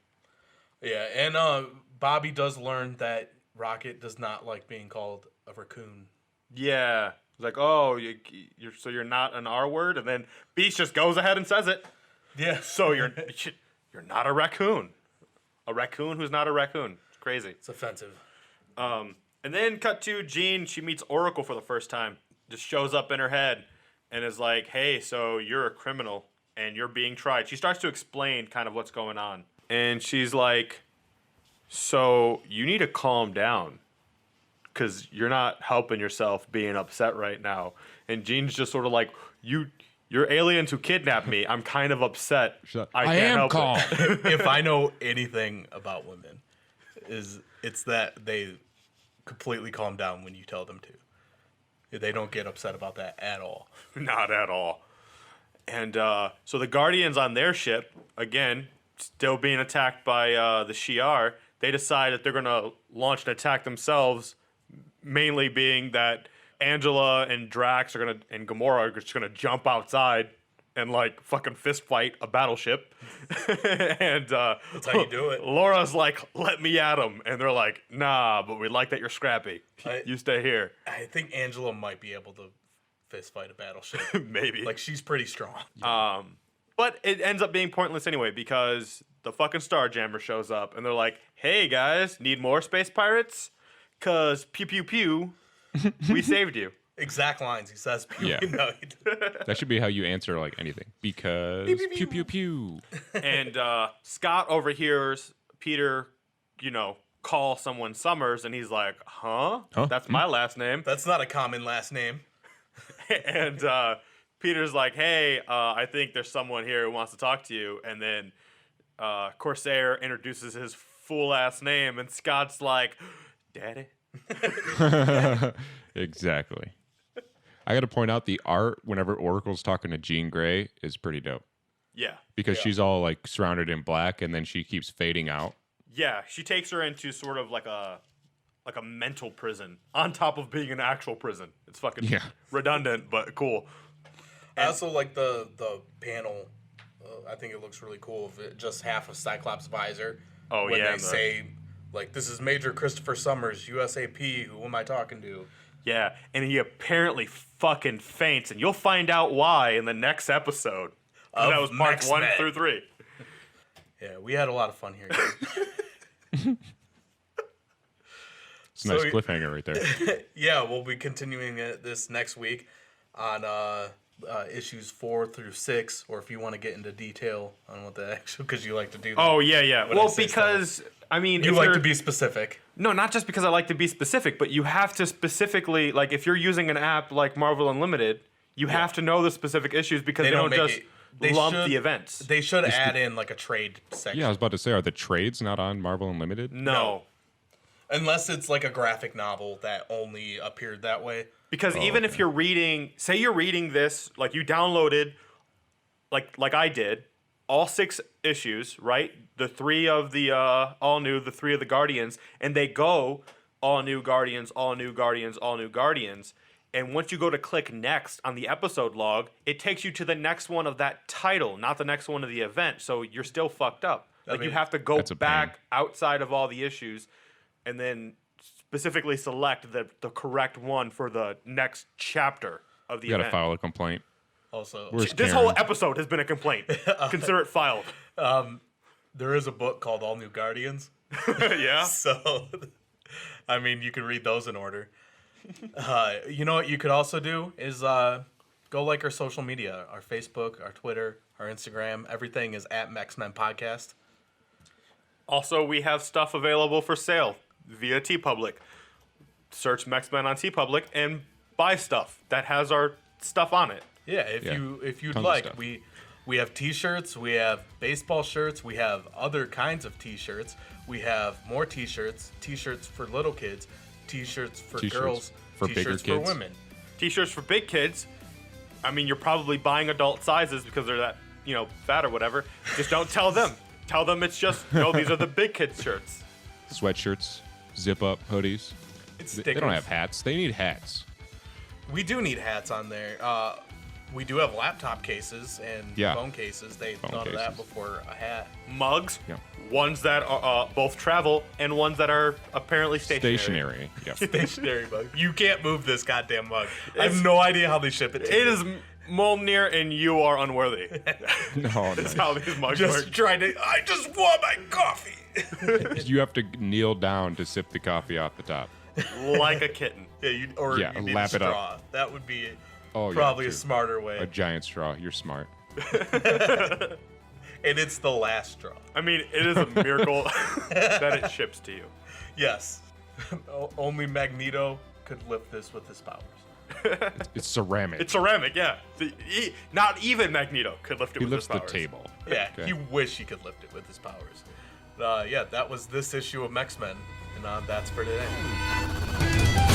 [SPEAKER 3] Yeah, and Bobby does learn that Rocket does not like being called a raccoon.
[SPEAKER 5] Yeah, it's like, oh, you're not an R word, and then Beast just goes ahead and says it.
[SPEAKER 3] Yeah.
[SPEAKER 5] So you're not a raccoon. A raccoon who's not a raccoon. It's crazy.
[SPEAKER 3] It's offensive.
[SPEAKER 5] And then cut to Jean. She meets Oracle for the first time. Just shows up in her head and is like, hey, so you're a criminal and you're being tried. She starts to explain kind of what's going on. And she's like, so you need to calm down because you're not helping yourself being upset right now. And Jean's just sort of like, you're aliens who kidnapped me. I'm kind of upset. I can't
[SPEAKER 4] am
[SPEAKER 5] help
[SPEAKER 4] calm.
[SPEAKER 5] it.
[SPEAKER 3] If I know anything about women, it's that they completely calm down when you tell them to. They don't get upset about that at all.
[SPEAKER 5] Not at all. And so the Guardians on their ship, again, still being attacked by the Shi'ar, they decide that they're going to launch an attack themselves, mainly being that Angela and Drax and Gamora are just going to jump outside and like fucking fist fight a battleship. And
[SPEAKER 3] That's how you do it.
[SPEAKER 5] Laura's like, let me at him. And they're like, nah, but we like that you're scrappy. You stay here.
[SPEAKER 3] I think Angela might be able to fist fight a battleship.
[SPEAKER 5] Maybe.
[SPEAKER 3] Like, she's pretty strong.
[SPEAKER 5] But it ends up being pointless anyway because the fucking Starjammer shows up and they're like, hey guys, need more space pirates? Cause PewPewPew, we saved you.
[SPEAKER 3] Exact lines. He says,
[SPEAKER 4] Yeah.
[SPEAKER 3] No,
[SPEAKER 4] That should be how you answer like anything. Because pew pew pew.
[SPEAKER 5] And Scott overhears Peter, call someone Summers, and he's like, huh? That's my last name.
[SPEAKER 3] That's not a common last name.
[SPEAKER 5] And Peter's like, hey, I think there's someone here who wants to talk to you. And then Corsair introduces his full ass name, and Scott's like, Daddy?
[SPEAKER 4] Exactly. I got to point out the art whenever Oracle's talking to Jean Grey is pretty dope.
[SPEAKER 5] Yeah.
[SPEAKER 4] Because she's all like surrounded in black and then she keeps fading out.
[SPEAKER 5] Yeah, she takes her into sort of like a mental prison on top of being an actual prison. It's fucking redundant, but cool.
[SPEAKER 3] I also like the panel. I think it looks really cool. If it just half of Cyclops' visor.
[SPEAKER 5] Oh,
[SPEAKER 3] when
[SPEAKER 5] yeah.
[SPEAKER 3] they say, like, this is Major Christopher Summers, USAP. Who am I talking to?
[SPEAKER 5] Yeah, and he apparently fucking faints, and you'll find out why in the next episode.
[SPEAKER 3] Of
[SPEAKER 5] That was parts
[SPEAKER 3] Mex-Men.
[SPEAKER 5] 1 through 3.
[SPEAKER 3] Yeah, we had a lot of fun here.
[SPEAKER 4] It's a nice cliffhanger right there.
[SPEAKER 3] Yeah, we'll be continuing this next week on issues 4 through 6, or if you want to get into detail on what the actual, because you like to do that.
[SPEAKER 5] Oh, yeah.
[SPEAKER 3] When I
[SPEAKER 5] Well,
[SPEAKER 3] say
[SPEAKER 5] because, I mean...
[SPEAKER 3] You
[SPEAKER 5] if
[SPEAKER 3] like
[SPEAKER 5] you're-
[SPEAKER 3] to be specific.
[SPEAKER 5] No, not just because I like to be specific, but you have to specifically, like, if you're using an app like Marvel Unlimited, you have to know the specific issues because they don't
[SPEAKER 3] make
[SPEAKER 5] just
[SPEAKER 3] it- they
[SPEAKER 5] lump
[SPEAKER 3] should-
[SPEAKER 5] the events.
[SPEAKER 3] They should add in, like, a trade section.
[SPEAKER 4] Yeah, I was about to say, are the trades not on Marvel Unlimited?
[SPEAKER 5] No.
[SPEAKER 3] Unless it's, like, a graphic novel that only appeared that way.
[SPEAKER 5] Because even if you're reading, say you're reading this, like you downloaded, like I did, all 6 issues, right? The 3 of the all new, the 3 of the Guardians, and they go all new Guardians, all new Guardians, all new Guardians. And once you go to click next on the episode log, it takes you to the next one of that title, not the next one of the event. So you're still fucked up. Like you have to go
[SPEAKER 4] That's a
[SPEAKER 5] back
[SPEAKER 4] pain.
[SPEAKER 5] outside of all the issues and then specifically select the correct one for the next chapter of the
[SPEAKER 4] You got to
[SPEAKER 5] event.
[SPEAKER 4] file a complaint.
[SPEAKER 3] Also,
[SPEAKER 4] Where's
[SPEAKER 5] This
[SPEAKER 4] Karen?
[SPEAKER 5] whole episode has been a complaint. Consider it filed.
[SPEAKER 3] There is a book called All New Guardians.
[SPEAKER 5] Yeah.
[SPEAKER 3] So, I mean, you can read those in order. You know what you could also do is go like our social media, our Facebook, our Twitter, our Instagram. Everything is at Mex-Men Podcast.
[SPEAKER 5] Also, we have stuff available for sale via TeePublic. Search Mex-Men on TeePublic and buy stuff that has our stuff on it.
[SPEAKER 3] Yeah, if you'd
[SPEAKER 4] Tons of
[SPEAKER 3] like,
[SPEAKER 4] stuff.
[SPEAKER 3] we have T-shirts, we have baseball shirts, we have other kinds of T-shirts, we have more T-shirts, T-shirts for little kids, T-shirts for
[SPEAKER 4] T-shirts
[SPEAKER 3] girls,
[SPEAKER 4] for bigger
[SPEAKER 3] T-shirts for
[SPEAKER 4] kids.
[SPEAKER 3] women.
[SPEAKER 5] T-shirts for big kids. I mean, you're probably buying adult sizes because they're that, fat or whatever. Just don't tell them. Tell them it's just, these are the big kids shirts.
[SPEAKER 4] Sweatshirts, zip up hoodies.
[SPEAKER 3] It's
[SPEAKER 4] They
[SPEAKER 3] stickers.
[SPEAKER 4] don't have hats. They need hats.
[SPEAKER 3] We do need hats on there. We do have laptop cases and
[SPEAKER 4] Yeah.
[SPEAKER 3] phone cases. They
[SPEAKER 4] Phone
[SPEAKER 3] thought of that
[SPEAKER 4] cases.
[SPEAKER 3] before a hat.
[SPEAKER 5] Mugs.
[SPEAKER 4] Yeah.
[SPEAKER 5] Ones that are both travel and ones that are apparently stationary.
[SPEAKER 4] Stationary. Yeah.
[SPEAKER 3] Stationary mug. You can't move this goddamn mug. I have no idea how they ship it to
[SPEAKER 5] It
[SPEAKER 3] you.
[SPEAKER 5] is Molnir and you are unworthy.
[SPEAKER 4] No,
[SPEAKER 5] That's
[SPEAKER 4] no.
[SPEAKER 5] how these mugs
[SPEAKER 3] just
[SPEAKER 5] work.
[SPEAKER 3] trying to. I just want my coffee.
[SPEAKER 4] You have to kneel down to sip the coffee off the top.
[SPEAKER 5] Like a kitten.
[SPEAKER 3] Yeah, you need
[SPEAKER 4] lap
[SPEAKER 3] a
[SPEAKER 4] it up.
[SPEAKER 3] straw. That would be
[SPEAKER 4] Oh, yeah,
[SPEAKER 3] probably a
[SPEAKER 4] true.
[SPEAKER 3] smarter way.
[SPEAKER 4] A giant straw. You're smart.
[SPEAKER 3] And it's the last straw.
[SPEAKER 5] I mean, it is a miracle that it ships to you.
[SPEAKER 3] Yes. Only Magneto could lift this with his powers.
[SPEAKER 4] It's ceramic.
[SPEAKER 5] It's ceramic, yeah. Not even Magneto could lift it
[SPEAKER 4] He
[SPEAKER 5] with
[SPEAKER 4] lifts
[SPEAKER 5] his
[SPEAKER 4] the
[SPEAKER 5] powers.
[SPEAKER 4] table.
[SPEAKER 3] Yeah,
[SPEAKER 4] Okay.
[SPEAKER 3] he wish he could lift it with his powers. Yeah, that was this issue of Mex-Men, and that's for today.